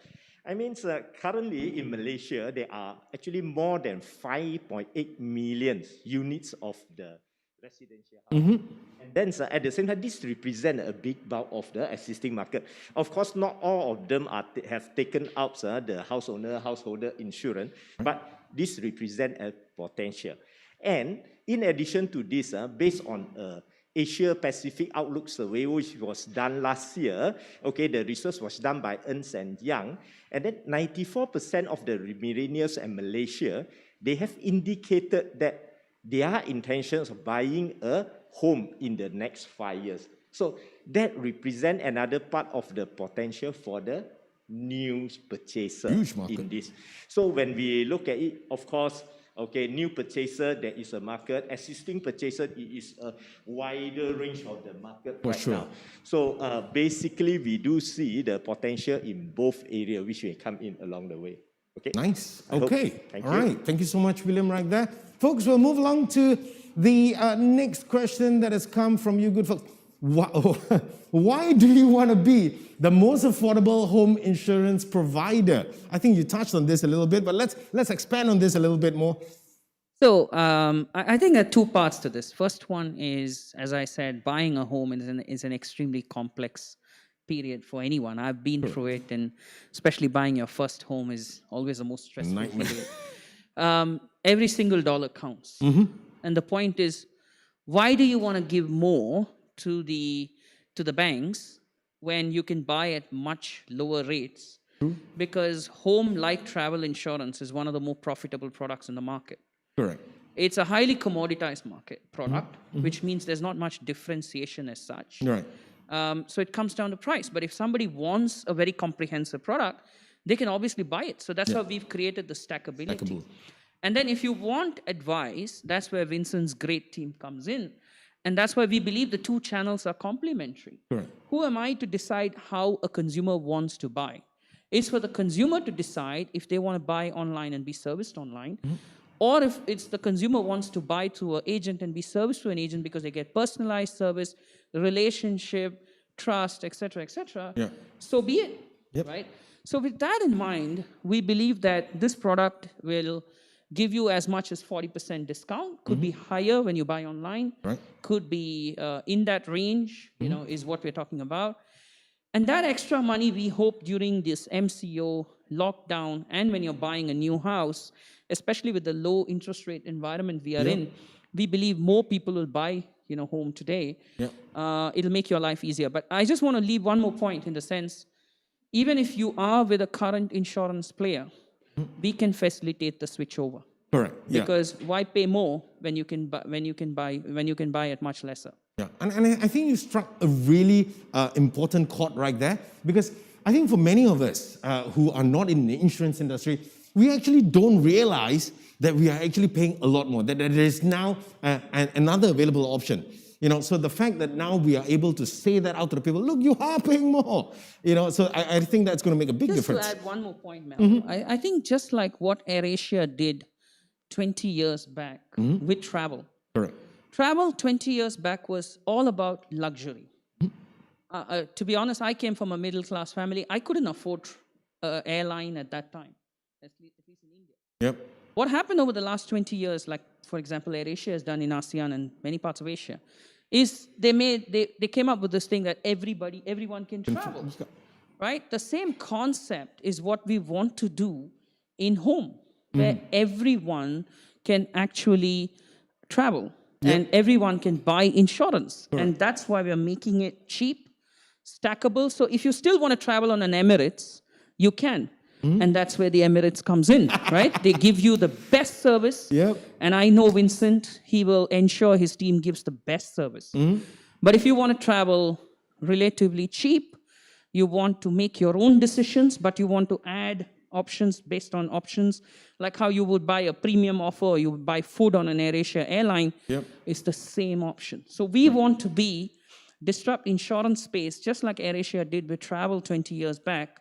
I mean, currently in Malaysia, there are actually more than 5.8 million units of the residential house. And then at the same time, this represents a big bulk of the existing market. Of course, not all of them have taken out the householder insurance, but this represents a potential. And in addition to this, based on Asia Pacific Outlook Survey, which was done last year, okay, the research was done by Ernst & Young, and then 94% of the millennials in Malaysia, they have indicated that their intentions of buying a home in the next 5 years. So that represents another part of the potential for the new purchaser in this. So when we look at it, of course, okay, new purchaser, there is a market. Existing purchaser, it is a wider range of the market now. So basically, we do see the potential in both areas, which will come in along the way. Okay. Nice. Okay. All right. Thank you so much, William, right there. Folks, we'll move along to the next question that has come from you good folks. Why do you want to be the most affordable home insurance provider? I think you touched on this a little bit, but let's expand on this a little bit more. So I think there are two parts to this. First one is, as I said, buying a home is an extremely complex period for anyone. I've been through it, and especially buying your first home is always the most stressful period. every single dollar counts. And the point is, why do you want to give more to the banks when you can buy at much lower rates? Because home like travel insurance is one of the more profitable products in the market. Correct. It's a highly commoditized market product, which means there's not much differentiation as such. Right. So it comes down to price. But if somebody wants a very comprehensive product, they can obviously buy it. So that's why we've created the stackability. Stackable. And then if you want advice, that's where Vincent's great team comes in. And that's why we believe the two channels are complementary. Correct. Who am I to decide how a consumer wants to buy? It's for the consumer to decide if they want to buy online and be serviced online, or if it's the consumer wants to buy through an agent and be serviced through an agent because they get personalized service, relationship, trust, etc., etc. Yeah. So be it, right? So with that in mind, we believe that this product will give you as much as 40% discount, could be higher when you buy online, Right. could be in that range, you know, is what we're talking about. And that extra money, we hope during this MCO lockdown and when you're buying a new house, especially with the low interest rate environment we are in, we believe more people will buy, you know, home today. It'll make your life easier. But I just want to leave one more point in the sense, even if you are with a current insurance player, we can facilitate the switch over. Correct. Yeah. Because why pay more when you can buy at much lesser? Yeah, and I think you struck a really important chord right there, because I think for many of us who are not in the insurance industry, we actually don't realize that we are actually paying a lot more, that there is now another available option. You know, so the fact that now we are able to say that out to the people, look, you are paying more. You know, so I think that's going to make a big difference. Just to add one more point, Mel, I think just like what AirAsia did 20 years back with travel. Correct. Travel 20 years back was all about luxury. To be honest, I came from a middle-class family. I couldn't afford an airline at that time, at least in India. Yep. What happened over the last 20 years, like, for example, AirAsia has done in ASEAN and many parts of Asia, is they came up with this thing that everyone can travel, right? The same concept is what we want to do in home, where everyone can actually travel. And everyone can buy insurance. And that's why we're making it cheap, stackable. So if you still want to travel on an Emirates, you can. And that's where the Emirates comes in, right? They give you the best service. And I know Vincent, he will ensure his team gives the best service. But if you want to travel relatively cheap, you want to make your own decisions, but you want to add options based on options, like how you would buy a premium offer or you would buy food on an AirAsia airline, it's the same option. So we want to disrupt insurance space, just like AirAsia did with travel 20 years back,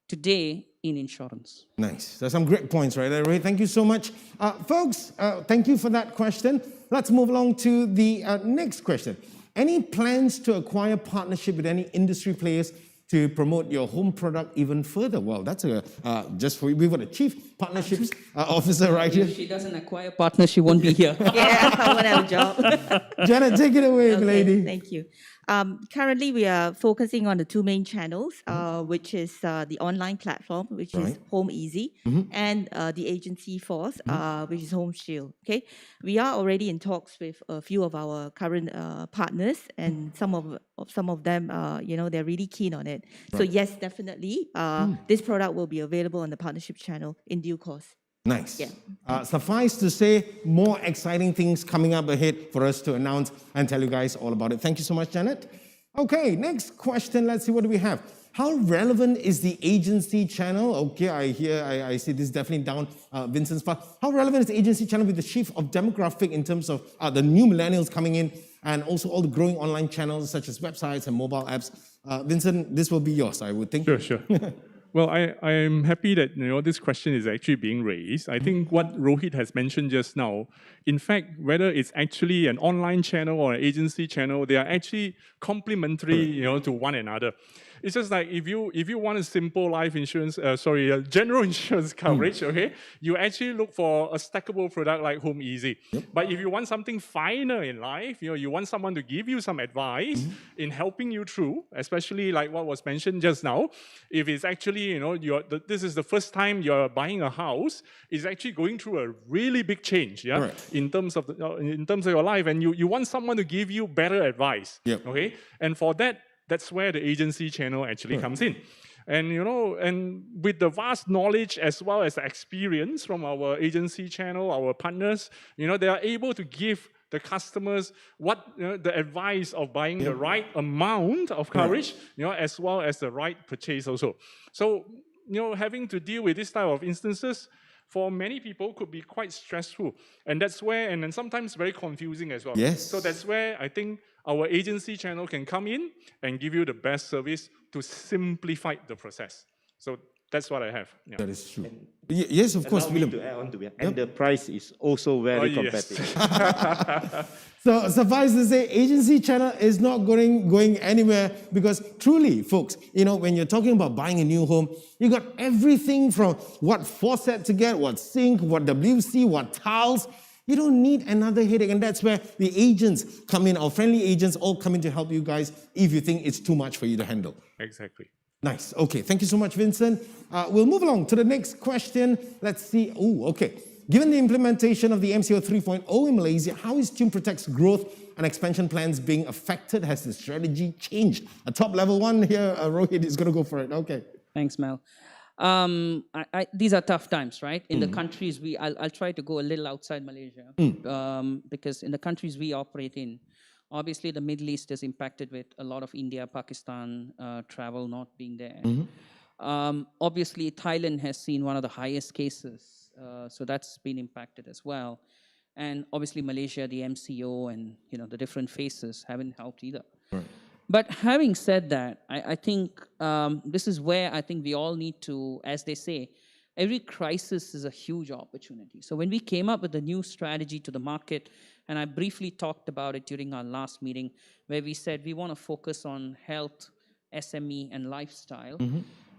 today in insurance. Nice. There's some great points right there, Ray. Thank you so much. Folks, thank you for that question. Let's move along to the next question. Any plans to acquire partnership with any industry players to promote your home product even further? Well, that's just for we've got a chief partnerships officer right here. If she doesn't acquire partners, she won't be here. Yeah, I won't have a job. Janet, take it away, Okay, lady. thank you. Currently, we are focusing on the two main channels, which is the online platform, which is Home Easy, and the agency force, which is Home Shield. Okay, we are already in talks with a few of our current partners, and some of them, they're really keen on it. So yes, definitely, this product will be available on the partnership channel in due course. Nice. Yeah. Suffice to say, more exciting things coming up ahead for us to announce and tell you guys all about it. Thank you so much, Janet. Okay, next question. Let's see, what do we have? How relevant is the agency channel? Okay, I see this definitely down Vincent's part. How relevant is the agency channel with the shift of demographic in terms of the new millennials coming in and also all the growing online channels such as websites and mobile apps? Vincent, this will be yours, I would think. Sure. Well, I'm happy that this question is actually being raised. I think what Rohit has mentioned just now, in fact, whether it's actually an online channel or an agency channel, they are actually complementary to one another. It's just like if you want a simple life insurance, general insurance coverage, okay, you actually look for a stackable product like Home Easy. But if you want something finer in life, you want someone to give you some advice in helping you through, especially like what was mentioned just now. If it's actually, this is the first time you're buying a house, it's actually going through a really big change, in terms of your life, and you want someone to give you better advice, okay? And for that's where the agency channel actually comes in. And and with the vast knowledge as well as the experience from our agency channel, our partners, they are able to give the customers the advice of buying the right amount of coverage, as well as the right purchase also. So, having to deal with this type of instances for many people could be quite stressful. And that's where, and then sometimes very confusing as well. Yes. So that's where I think our agency channel can come in and give you the best service to simplify the process. So that's what I have. Yeah. That is true. Yes, of course, Allow me William. to add on to it. And the price is also very competitive. So suffice to say, agency channel is not going anywhere, because truly, folks, when you're talking about buying a new home, you got everything from what faucet to get, what sink, what WC, what tiles. You don't need another headache, and that's where the agents come in. Our friendly agents all come in to help you guys if you think it's too much for you to handle. Exactly. Nice. Okay. Thank you so much, Vincent. We'll move along to the next question. Let's see. Oh, okay. Given the implementation of the MCO 3.0 in Malaysia, how is Tune Protect's growth and expansion plans being affected? Has the strategy changed? A top level one here, Rohit is going to go for it. Okay. Thanks, Mel. These are tough times, right? In the countries I'll try to go a little outside Malaysia, because in the countries we operate in, obviously the Middle East is impacted with a lot of India, Pakistan travel not being there. Obviously, Thailand has seen one of the highest cases, so that's been impacted as well. And obviously, Malaysia, the MCO and the different phases haven't helped either. Right. But having said that, I think this is where I think we all need to, as they say, every crisis is a huge opportunity. So when we came up with a new strategy to the market, and I briefly talked about it during our last meeting, where we said we want to focus on health, SME, and lifestyle,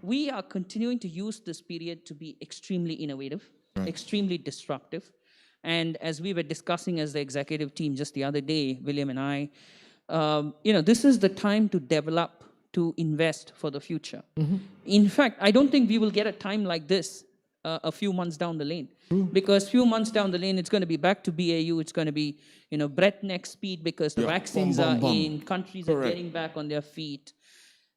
we are continuing to use this period to be extremely innovative, extremely disruptive. And as we were discussing as the executive team just the other day, William and I, this is the time to develop, to invest for the future. In fact, I don't think we will get a time like this a few months down the lane. Because few months down the lane, it's going to be back to BAU. It's going to be, breakneck speed because the vaccines are in, countries are getting back on their feet.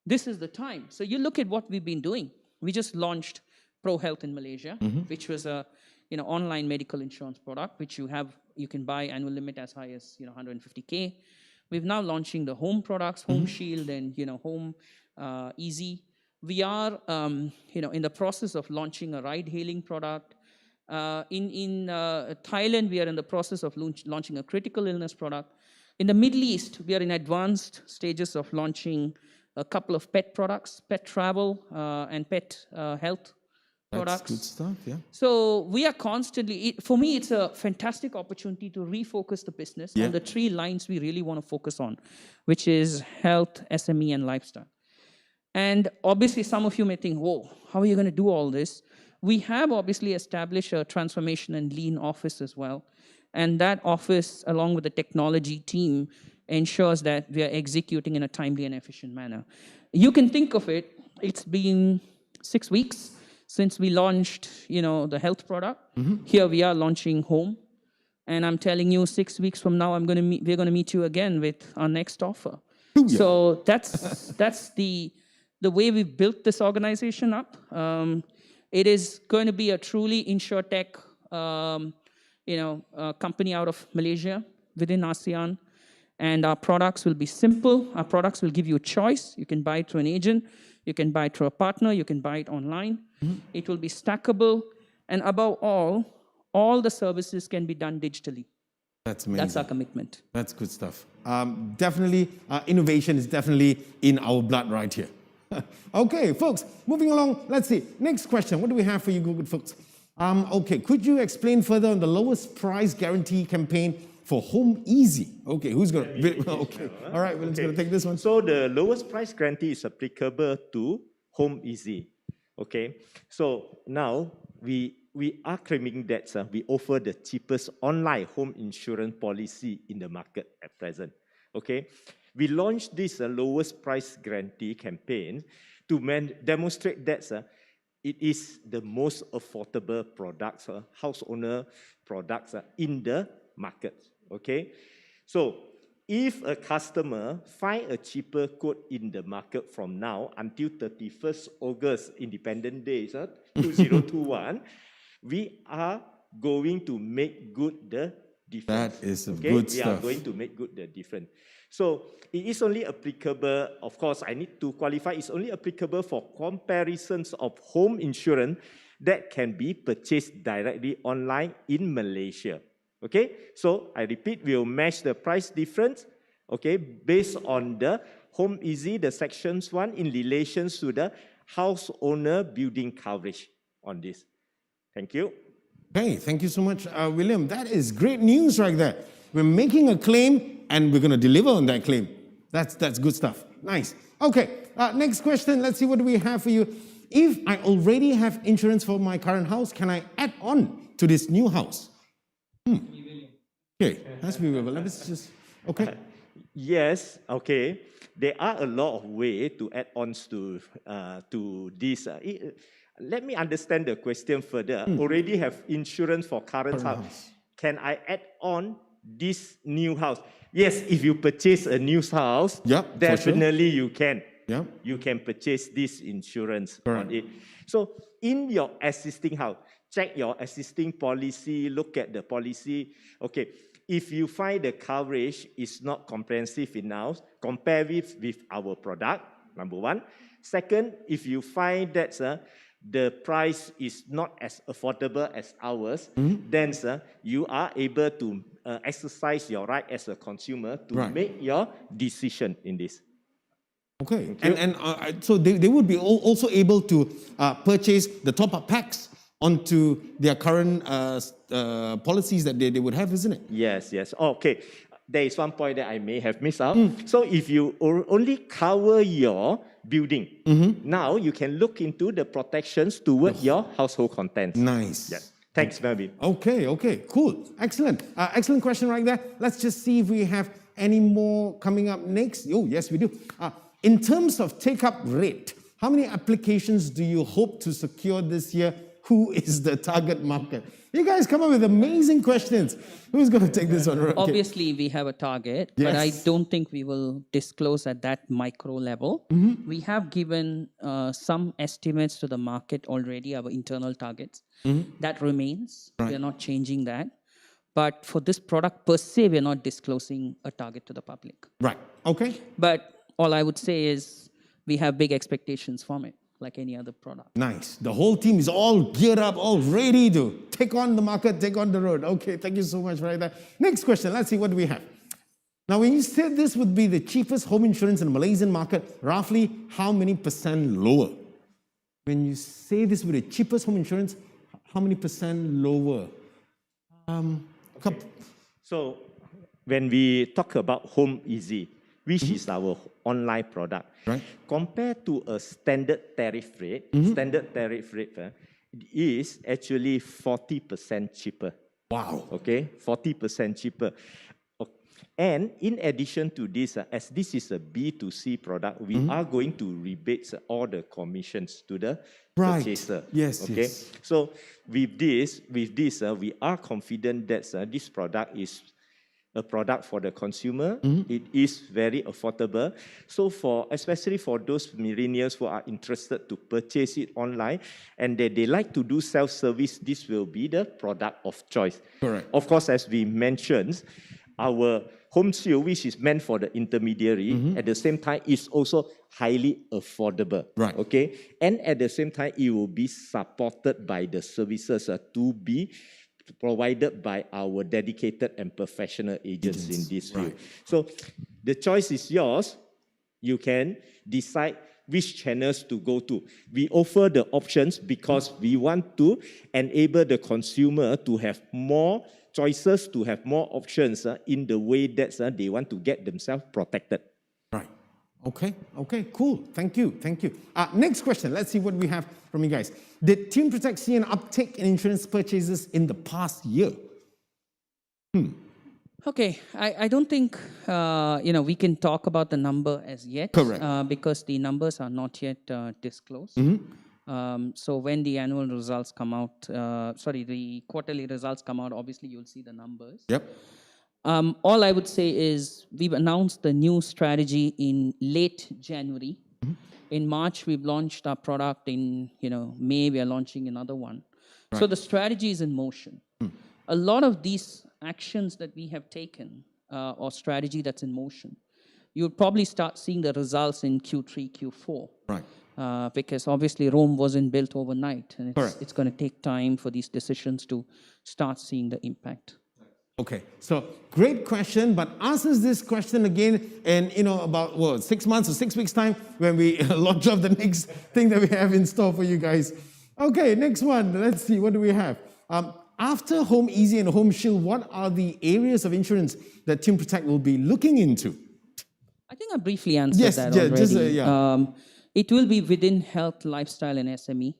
This is the time. So you look at what we've been doing. We just launched Pro Health in Malaysia, which was a online medical insurance product, which you can buy annual limit as high as 150K. We've now launching the home products, Home Shield and Home Easy. We are in the process of launching a ride-hailing product. In Thailand, we are in the process of launching a critical illness product. In the Middle East, we are in advanced stages of launching a couple of pet products, pet travel and pet health products. That's good stuff, yeah. So we are constantly, for me, it's a fantastic opportunity to refocus the business on the three lines we really want to focus on, which is health, SME, and lifestyle. And obviously, some of you may think, whoa, how are you going to do all this? We have obviously established a transformation and lean office as well. And that office, along with the technology team, ensures that we are executing in a timely and efficient manner. You can think of it, it's been 6 weeks since we launched, the health product. Here we are launching home. And I'm telling you, 6 weeks from now, we're going to meet you again with our next offer. So that's the way we've built this organization up. It is going to be a truly insurtech, company out of Malaysia within ASEAN. And our products will be simple. Our products will give you a choice. You can buy it through an agent. You can buy it through a partner. You can buy it online. It will be stackable. And above all the services can be done digitally. That's amazing. That's our commitment. That's good stuff. Definitely, innovation is definitely in our blood right here. Okay, folks, moving along. Let's see. Next question. What do we have for you, good folks? Okay, could you explain further on the lowest price guarantee campaign for Home Easy. Okay, who's going to? Okay, all right, William's going to take this one. So the lowest price guarantee is applicable to Home Easy. Okay, so now we are claiming that we offer the cheapest online home insurance policy in the market at present. Okay, we launched this lowest price guarantee campaign to demonstrate that it is the most affordable products, house owner products in the market. Okay, so if a customer find a cheaper quote in the market from now until 31st August, Independence Day, 2021, we are going to make good the difference. That is okay? good We stuff. are going to make good the difference. So it is only applicable, of course, I need to qualify, it's only applicable for comparisons of home insurance that can be purchased directly online in Malaysia. Okay, so I repeat, we'll match the price difference, okay, based on the Home Easy, the sections 1 in relation to the house owner building coverage on this. Thank you. Okay, thank you so much, William. That is great news right there. We're making a claim and we're going to deliver on that claim. That's good stuff. Nice. Okay, next question. Let's see what do we have for you. If I already have insurance for my current house, can I add on to this new house? Okay, that's be William. Let's just, okay. Yes, okay. There are a lot of ways to add ons to this. Let me understand the question further. Already have insurance for current house. Can I add on this new house? Yes, if you purchase a new house, Yep, definitely you can. Yep. You can purchase this insurance on it. So in your existing house, check your existing policy, look at the policy. Okay, if you find the coverage is not comprehensive enough, compare with our product, number one. Second, if you find that the price is not as affordable as ours, then you are able to exercise your right as a consumer to make your decision in this. Okay, and so they would be also able to purchase the top-up packs onto their current policies that they would have, isn't it? Yes, yes. Okay, there is one point that I may have missed out. So if you only cover your building, now you can look into the protections toward your household contents. Nice. Yes. Thanks, Melvin. Okay, cool. Excellent. Excellent question right there. Let's just see if we have any more coming up next. Oh, yes, we do. In terms of take-up rate, how many applications do you hope to secure this year? Who is the target market? You guys come up with amazing questions. Who's going to take this one? Okay. Obviously, we have a target, but I don't think we will disclose at that micro level. We have given some estimates to the market already, our internal targets. That remains. We are not changing that. But for this product per se, we are not disclosing a target to the public. Right. Okay. But all I would say is we have big expectations from it, like any other product. Nice. The whole team is all geared up, all ready to take on the market, take on the road. Okay, thank you so much for that. Next question. Let's see what do we have. Now, when you said this would be the cheapest home insurance in the Malaysian market, roughly how many percent lower? When you say this would be the cheapest home insurance, how many percent lower? So when we talk about Home Easy, which is our online product, compared to a standard tariff rate, it is actually 40% cheaper. Wow. Okay, 40% cheaper. And in addition to this, as this is a B2C product, we are going to rebate all the commissions to the purchaser. Yes, okay. yes. So with this, we are confident that this product is a product for the consumer. It is very affordable. So especially for those millennials who are interested to purchase it online and they like to do self-service, this will be the product of choice. Correct. Of course, as we mentioned, our Home Shield, which is meant for the intermediary, at the same time is also highly affordable. Right. Okay. And at the same time, it will be supported by the services to be provided by our dedicated and professional agents in this field. So the choice is yours. You can decide which channels to go to. We offer the options because we want to enable the consumer to have more choices, to have more options in the way that they want to get themselves protected. Right. Okay, cool. Thank you. Next question. Let's see what we have from you guys. Did Team Protect see an uptick in insurance purchases in the past year? Okay, I don't think we can talk about the number as yet. Correct. Because the numbers are not yet disclosed. So when the annual results come out, the quarterly results come out, obviously you'll see the numbers. Yep. All I would say is we've announced the new strategy in late January. In March, we've launched our product. In May, we are launching another one. Right. So the strategy is in motion. A lot of these actions that we have taken, or strategy that's in motion, you'll probably start seeing the results in Q3, Q4. Right. Because obviously Rome wasn't built overnight, and it's going to take time for these decisions to start seeing the impact. Okay, so great question, but ask us this question again in about 6 months or 6 weeks time when we launch off the next thing that we have in store for you guys. Okay, next one. Let's see, what do we have? After Home Easy and Home Shield, what are the areas of insurance that Team Protect will be looking into? I think I briefly answered that already. It will be within health, lifestyle, and SME.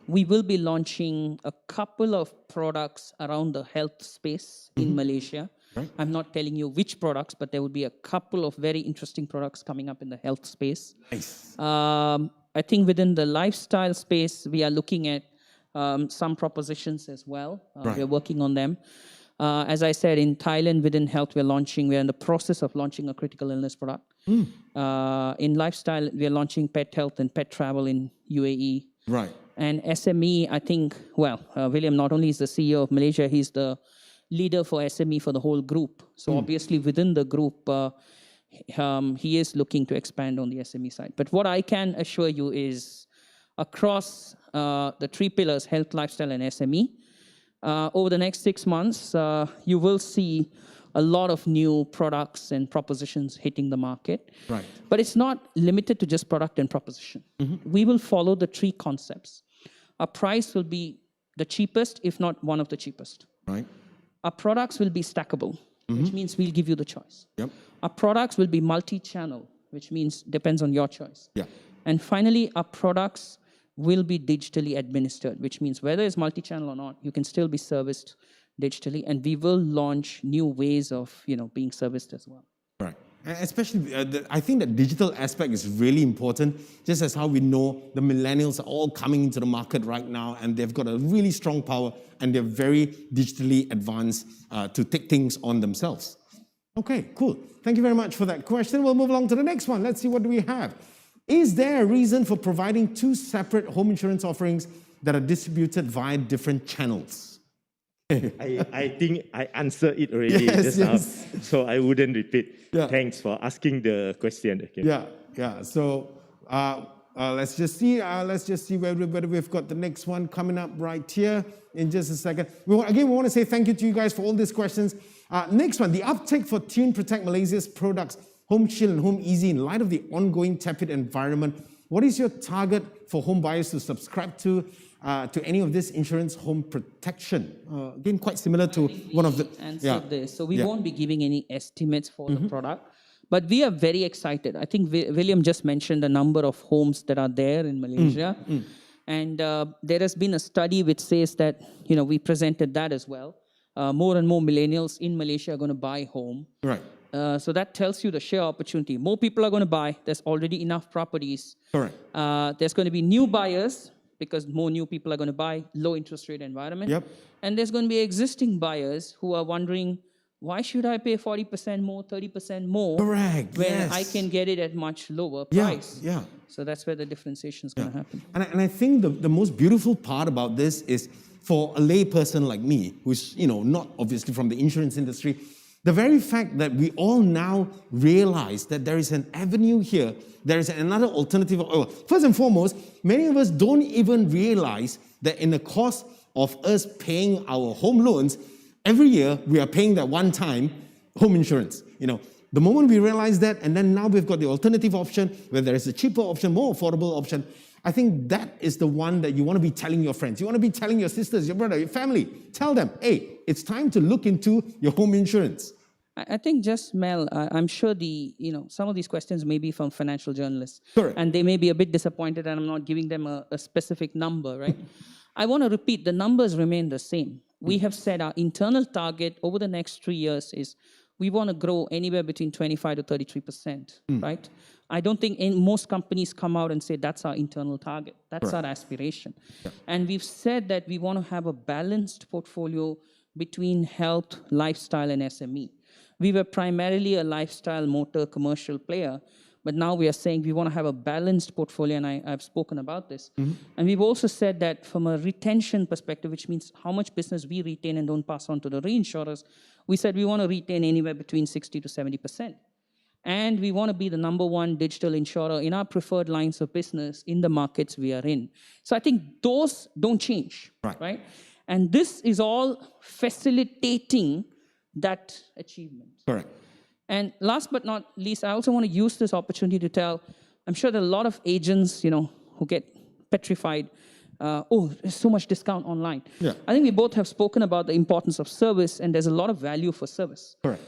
We will be launching a couple of products around the health space in Malaysia. Right. I'm not telling you which products, but there will be a couple of very interesting products coming up in the health space. Nice. I think within the lifestyle space, we are looking at some propositions as well. We're working on them. As I said, in Thailand, within health, we're in the process of launching a critical illness product. In lifestyle, we're launching pet health and pet travel in UAE. Right. And SME, I think, William not only is the CEO of Malaysia, he's the leader for SME for the whole group. So obviously within the group, he is looking to expand on the SME side. But what I can assure you is across the three pillars, health, lifestyle, and SME, over the next 6 months, you will see a lot of new products and propositions hitting the market. Right. But it's not limited to just product and proposition. We will follow the three concepts. Our price will be the cheapest, if not one of the cheapest. Right. Our products will be stackable, which means we'll give you the choice. Yep. Our products will be multi-channel, which means depends on your choice. Yeah. And finally, our products will be digitally administered, which means whether it's multi-channel or not, you can still be serviced digitally, and we will launch new ways of being serviced as well. Right. Especially, I think that digital aspect is really important, just as how we know the millennials are all coming into the market right now, and they've got a really strong power, and they're very digitally advanced to take things on themselves. Okay, cool. Thank you very much for that question. We'll move along to the next one. Let's see what do we have. Is there a reason for providing two separate home insurance offerings that are distributed via different channels? I think I answered it already just now, so I wouldn't repeat. Yeah. Thanks for asking the question again. Yeah. So let's just see whether we've got the next one coming up right here in just a second. We want to say thank you to you guys for all these questions. Next one, the uptake for Team Protect Malaysia's products, Home Shield and Home Easy, in light of the ongoing tepid environment. What is your target for home buyers to subscribe to any of this insurance home protection? Again, quite similar to one of the... answered this. So we won't be giving any estimates for the product, but we are very excited. I think William just mentioned a number of homes that are there in Malaysia. And there has been a study which says that, we presented that as well. More and more millennials in Malaysia are going to buy home. Right. So that tells you the sheer opportunity. More people are going to buy. There's already enough properties. Correct. There's going to be new buyers because more new people are going to buy, low interest rate environment. Yep. And there's going to be existing buyers who are wondering, why should I pay 40% more, 30% more? Correct. When I can get it at much lower price. Yeah. So that's where the differentiation is going to happen. And I think the most beautiful part about this is for a lay person like me, who's not obviously from the insurance industry, the very fact that we all now realize that there is an avenue here, there is another alternative. First and foremost, many of us don't even realize that in the cost of us paying our home loans, every year we are paying that one-time home insurance. The moment we realize that, and then now we've got the alternative option, where there is a cheaper option, more affordable option, I think that is the one that you want to be telling your friends. You want to be telling your sisters, your brother, your family. Tell them, hey, it's time to look into your home insurance. I think just Mel, I'm sure some of these questions may be from financial journalists. Correct. And they may be a bit disappointed and I'm not giving them a specific number, right? I want to repeat, the numbers remain the same. We have said our internal target over the next 3 years is we want to grow anywhere between 25 to 33%, right? I don't think most companies come out and say that's our internal target. That's our aspiration. Yeah. And we've said that we want to have a balanced portfolio between health, lifestyle, and SME. We were primarily a lifestyle, motor, commercial player, but now we are saying we want to have a balanced portfolio, and I've spoken about this. And we've also said that from a retention perspective, which means how much business we retain and don't pass on to the reinsurers, we said we want to retain anywhere between 60 to 70%. And we want to be the #1 digital insurer in our preferred lines of business in the markets we are in. So I think those don't change, right? And this is all facilitating that achievement. Correct. And last but not least, I also want to use this opportunity to tell, I'm sure there are a lot of agents, who get petrified. There's so much discount online. Yeah. I think we both have spoken about the importance of service, and there's a lot of value for service. Correct.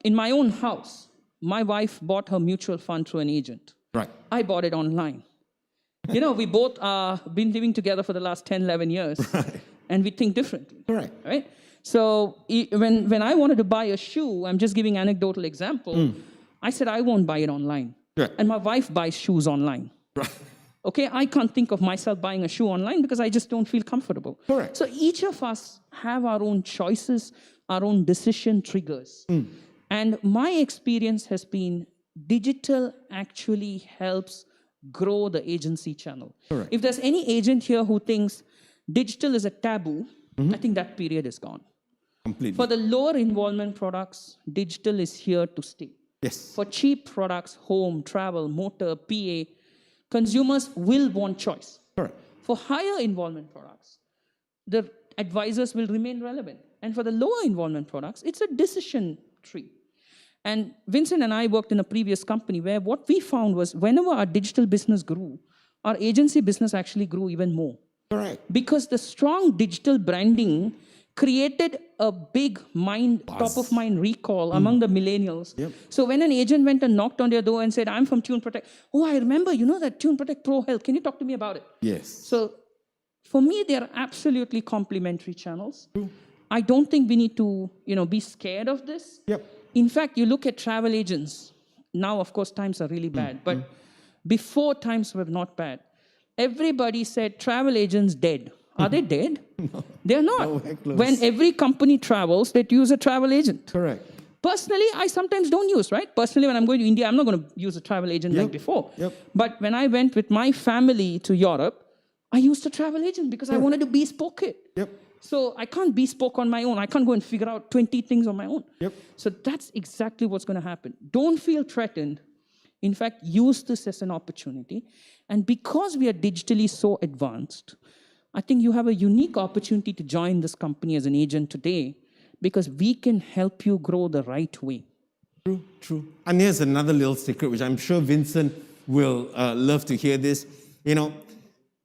In my own house, my wife bought her mutual fund through an agent. Right. I bought it online. We both been living together for the last 10, 11 years, and we think differently. Correct. Right? So when I wanted to buy a shoe, I'm just giving anecdotal example, I said I won't buy it online. Right. And my wife buys shoes online. Right. Okay, I can't think of myself buying a shoe online because I just don't feel comfortable. Correct. So each of us have our own choices, our own decision triggers. And my experience has been digital actually helps grow the agency channel. Correct. If there's any agent here who thinks digital is a taboo, I think that period is gone. Completely. For the lower involvement products, digital is here to stay. Yes. For cheap products, home, travel, motor, PA, consumers will want choice. Correct. For higher involvement products, the advisors will remain relevant. And for the lower involvement products, it's a decision tree. And Vincent and I worked in a previous company where what we found was whenever our digital business grew, our agency business actually grew even more. Correct. Because the strong digital branding created a big top-of-mind recall among the millennials. Yep. So when an agent went and knocked on their door and said, I'm from Tune Protect. Oh, I remember, that Tune Protect Pro Health. Can you talk to me about it? Yes. So for me, they are absolutely complementary channels. I don't think we need to, be scared of this. Yep. In fact, you look at travel agents. Now, of course, times are really bad. But before, times were not bad. Everybody said travel agents dead. Are they dead? No. They're not. Nowhere close. When every company travels, they use a travel agent. Correct. Personally, I sometimes don't use, right? Personally, when I'm going to India, I'm not going to use a travel agent like before. Yep. But when I went with my family to Europe, I used a travel agent because I wanted to bespoke it. Yep. So I can't bespoke on my own. I can't go and figure out 20 things on my own. Yep. So that's exactly what's going to happen. Don't feel threatened. In fact, use this as an opportunity. And because we are digitally so advanced, I think you have a unique opportunity to join this company as an agent today because we can help you grow the right way. True, true. And here's another little secret, which I'm sure Vincent will love to hear this.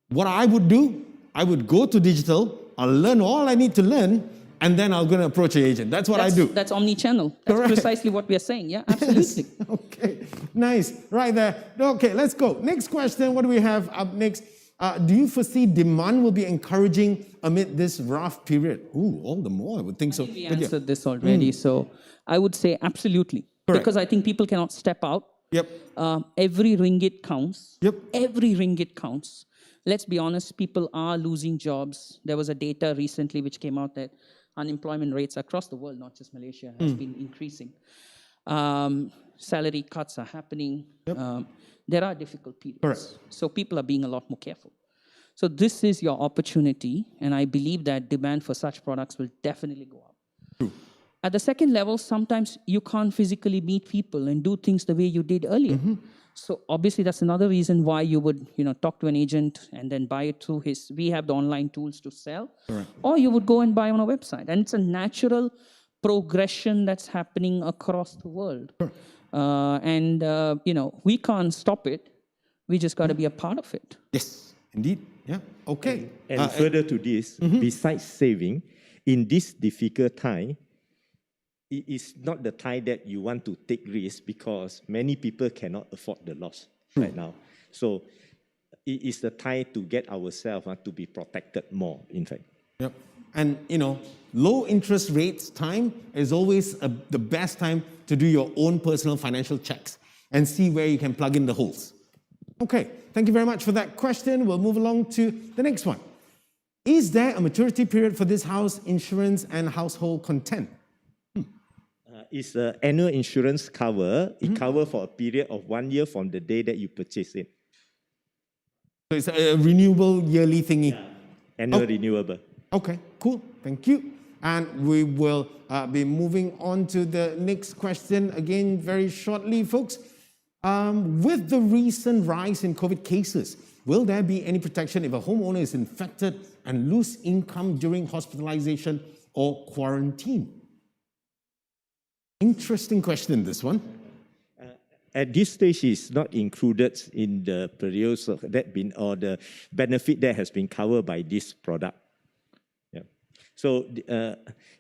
What I would do, I would go to digital, I'll learn all I need to learn, and then I'm going to approach an agent. That's what I do. That's omni-channel. That's Correct. precisely what we are saying. Yeah, absolutely. Yes. Okay, nice. Right there. Okay, let's go. Next question. What do we have up next? Do you foresee demand will be encouraging amid this rough period? Ooh, all the more, I would think so. We But yeah. answered this already. So I would say absolutely. Correct. Because I think people cannot step out. Yep. Every ringgit counts. Yep. Every ringgit counts. Let's be honest, people are losing jobs. There was a data recently which came out that unemployment rates across the world, not just Malaysia, has been increasing. Salary cuts are happening. Yep. There are difficult periods. Correct. So people are being a lot more careful. So this is your opportunity, and I believe that demand for such products will definitely go up. True. At the second level, sometimes you can't physically meet people and do things the way you did earlier. So obviously that's another reason why you would, talk to an agent and then buy it through we have the online tools to sell. Correct. Or you would go and buy on a website. And it's a natural progression that's happening across the world. We can't stop it. We just got to be a part of it. Yes, indeed. Yeah. Okay. And further to this, besides saving, in this difficult time, it is not the time that you want to take risks because many people cannot afford the loss right now. So it is the time to get ourselves to be protected more, in fact. Yep. And, low interest rates time is always the best time to do your own personal financial checks and see where you can plug in the holes. Okay, thank you very much for that question. We'll move along to the next one. Is there a maturity period for this house insurance and household content? It's an annual insurance cover. It covers for a period of 1 year from the day that you purchase it. So it's a renewable yearly thingy? Yeah. Annual renewable. Okay, cool. Thank you. And we will be moving on to the next question again very shortly, folks. With the recent rise in COVID cases, will there be any protection if a homeowner is infected and lose income during hospitalization or quarantine? Interesting question, this one. At this stage, it's not included in the periods that been or the benefit that has been covered by this product. Yeah. So,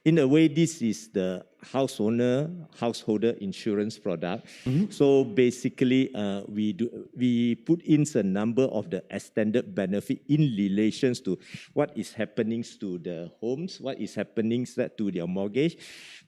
in a way, this is the householder insurance product. So basically, we put in a number of the extended benefit in relations to what is happening to the homes, what is happening to their mortgage.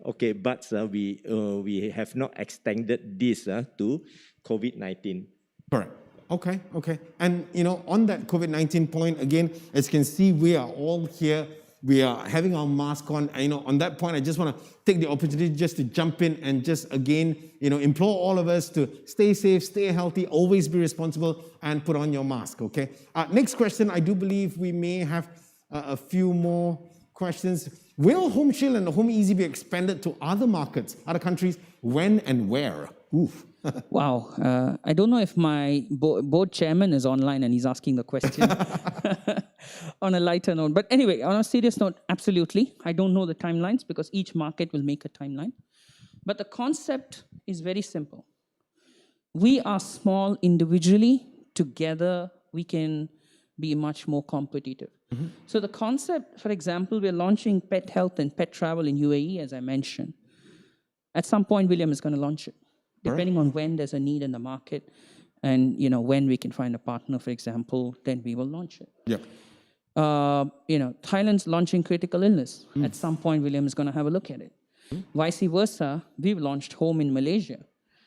Okay, but we have not extended this to COVID-19. Correct. Okay. And, on that COVID-19 point, again, as you can see, we are all here. We are having our mask on. On that point, I just want to take the opportunity just to jump in and just again, implore all of us to stay safe, stay healthy, always be responsible, and put on your mask, okay? Next question, I do believe we may have a few more questions. Will Home Shield and Home Easy be expanded to other markets, other countries? When and where? Oof. Wow. I don't know if my board chairman is online and he's asking the question on a lighter note. But anyway, on a serious note, absolutely. I don't know the timelines because each market will make a timeline. But the concept is very simple. We are small individually. Together, we can be much more competitive. So the concept, for example, we're launching pet health and pet travel in UAE, as I mentioned. At some point, William is going to launch it. Depending on when there's a need in the market and, when we can find a partner, for example, then we will launch it. Yep. Thailand's launching critical illness. At some point, William is going to have a look at it. Vice versa, we've launched home in Malaysia.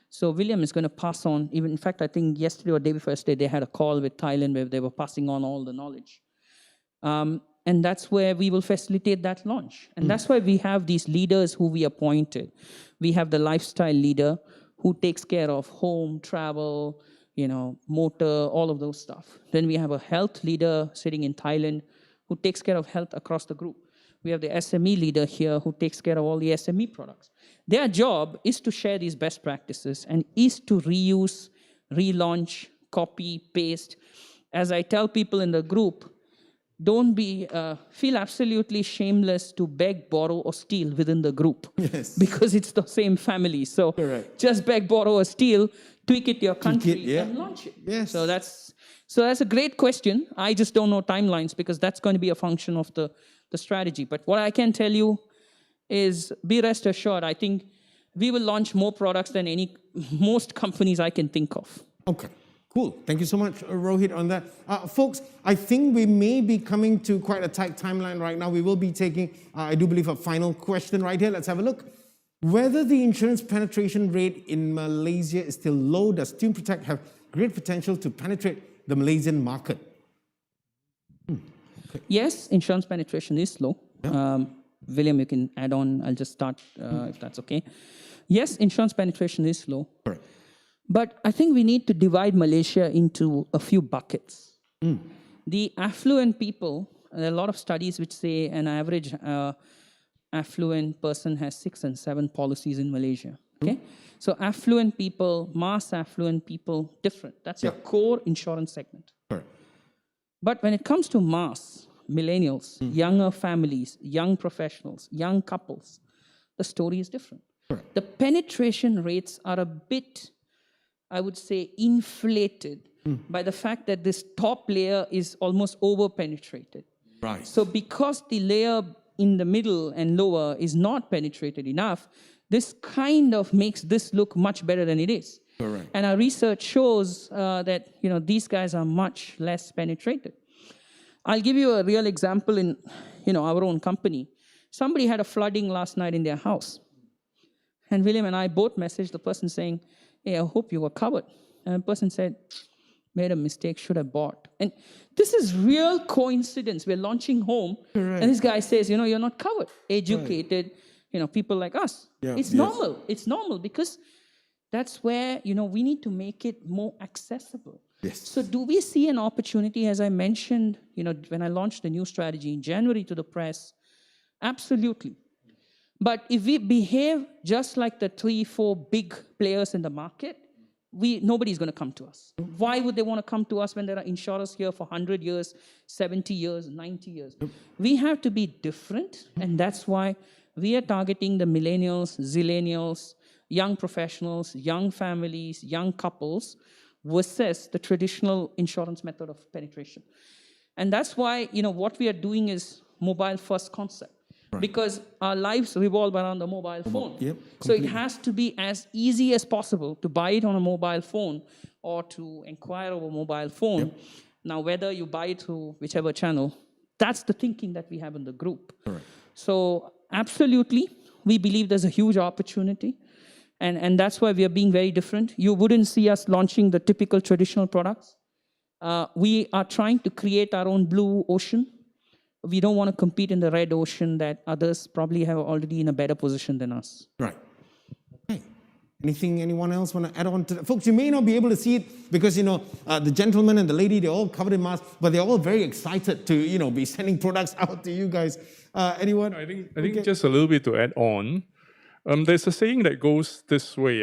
So William is going to pass on, even in fact, I think yesterday or day before yesterday, they had a call with Thailand where they were passing on all the knowledge. And that's where we will facilitate that launch. And that's why we have these leaders who we appointed. We have the lifestyle leader who takes care of home, travel, motor, all of those stuff. Then we have a health leader sitting in Thailand who takes care of health across the group. We have the SME leader here who takes care of all the SME products. Their job is to share these best practices and is to reuse, relaunch, copy, paste. As I tell people in the group, don't feel absolutely shameless to beg, borrow, or steal within the group. Yes. Because it's the same family. So just beg, borrow, or steal, tweak it to your country, and launch it. Yes. So that's a great question. I just don't know timelines because that's going to be a function of the strategy. But what I can tell you is be rest assured, I think we will launch more products than most companies I can think of. Okay. Cool. Thank you so much, Rohit, on that. Folks, I think we may be coming to quite a tight timeline right now. We will be taking, I do believe, a final question right here. Let's have a look. Whether the insurance penetration rate in Malaysia is still low, does Tune Protect have great potential to penetrate the Malaysian market? Okay. Yes, insurance penetration is low. Yeah. William, you can add on. I'll just start if that's okay. Yes, insurance penetration is low. Correct. But I think we need to divide Malaysia into a few buckets. The affluent people, there are a lot of studies which say an average affluent person has 6 and 7 policies in Malaysia. Okay? So affluent people, mass affluent people, different. That's your core insurance segment. Correct. But when it comes to mass, millennials, younger families, young professionals, young couples, the story is different. The penetration rates are a bit, I would say, inflated by the fact that this top layer is almost over-penetrated. Right. So because the layer in the middle and lower is not penetrated enough, this kind of makes this look much better than it is. Correct. And our research shows that these guys are much less penetrated. I'll give you a real example in our own company. Somebody had a flooding last night in their house. And William and I both messaged the person saying, hey, I hope you were covered. And the person said, made a mistake, should have bought. And this is real coincidence. We're launching home, and this guy says, you're not covered. Educated, people like us. Yeah, it's normal. It's normal because that's where, we need to make it more accessible. Yes. So do we see an opportunity, as I mentioned, when I launched the new strategy in January to the press? Absolutely. But if we behave just like the 3-4 big players in the market, nobody's going to come to us. Why would they want to come to us when there are insurers here for 100 years, 70 years, 90 years? We have to be different, and that's why we are targeting the millennials, zillennials, young professionals, young families, young couples, versus the traditional insurance method of penetration. And that's why, what we are doing is mobile-first concept. Right. Because our lives revolve around the mobile phone. Yep, so it has to be as easy as possible to buy it on a mobile phone or to inquire over a mobile phone. Yep. Now, whether you buy it through whichever channel, that's the thinking that we have in the group. Right. So absolutely, we believe there's a huge opportunity. And that's why we are being very different. You wouldn't see us launching the typical traditional products. We are trying to create our own blue ocean. We don't want to compete in the red ocean that others probably have already in a better position than us. Right. Okay. Anyone else want to add on to that? Folks, you may not be able to see it because, the gentleman and the lady, they're all covered in masks, but they're all very excited to, be sending products out to you guys. Anyone? I think just a little bit to add on. There's a saying that goes this way,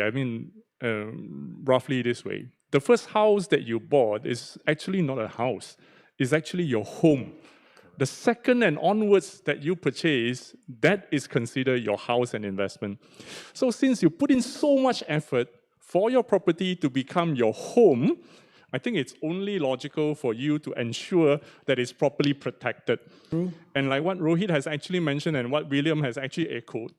roughly this way. The first house that you bought is actually not a house. It's actually your home. The second and onwards that you purchase, that is considered your house and investment. So since you put in so much effort for your property to become your home, I think it's only logical for you to ensure that it's properly protected. True. And like what Rohit has actually mentioned and what William has actually echoed,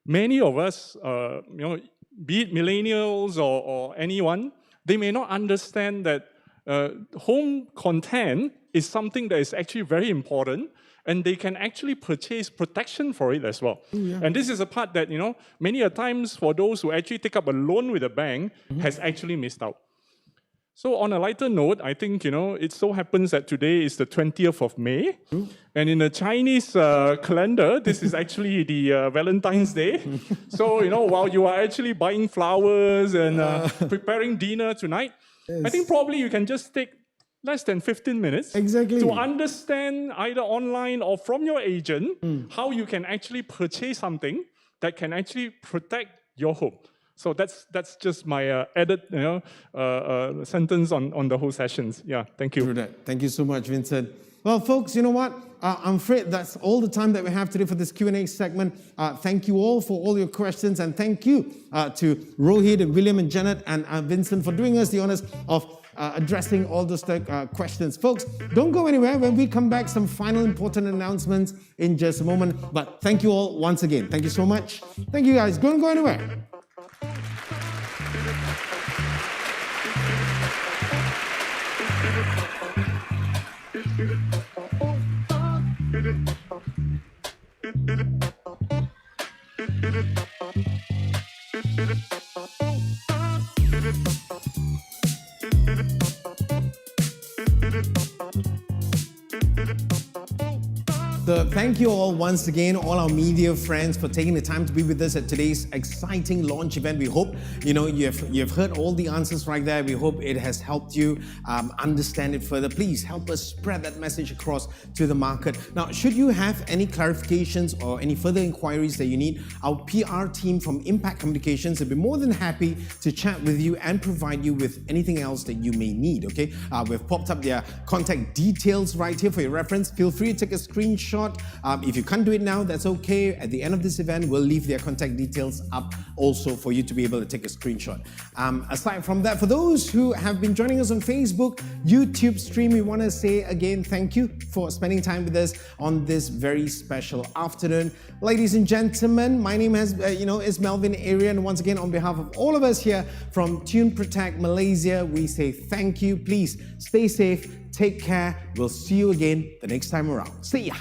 many of us, be it millennials or anyone, they may not understand that home content is something that is actually very important, and they can actually purchase protection for it as well. Yeah. And this is a part that, many a times for those who actually take up a loan with a bank has actually missed out. So on a lighter note, I think, it so happens that today is the 20th of May. And in the Chinese calendar, this is actually the Valentine's Day. So, while you are actually buying flowers and preparing dinner tonight, I think probably you can just take less than 15 minutes to understand either online or from your agent how you can actually purchase something that can actually protect your home. So that's just my added sentence on the whole sessions. Yeah, thank you. Thank you so much, Vincent. Well, folks, you know what? I'm afraid that's all the time that we have today for this Q&A segment. Thank you all for all your questions, and thank you to Rohit and William and Janet and Vincent for doing us the honors of addressing all those questions. Folks, don't go anywhere. When we come back, some final important announcements in just a moment. But thank you all once again. Thank you so much. Thank you, guys. Don't go anywhere. So thank you all once again, all our media friends, for taking the time to be with us at today's exciting launch event. We hope you've heard all the answers right there. We hope it has helped you understand it further. Please help us spread that message across to the market. Now, should you have any clarifications or any further inquiries that you need, our PR team from Impact Communications will be more than happy to chat with you and provide you with anything else that you may need. Okay, we've popped up their contact details right here for your reference. Feel free to take a screenshot If you can't do it now, that's okay. At the end of this event, we'll leave their contact details up also for you to be able to take a screenshot. Aside from that, for those who have been joining us on Facebook, YouTube stream, we want to say again, thank you for spending time with us on this very special afternoon. Ladies and gentlemen, my name is Melvin Arian. Once again, on behalf of all of us here from Tune Protect Malaysia, we say thank you. Please stay safe, take care. We'll see you again the next time around. See ya.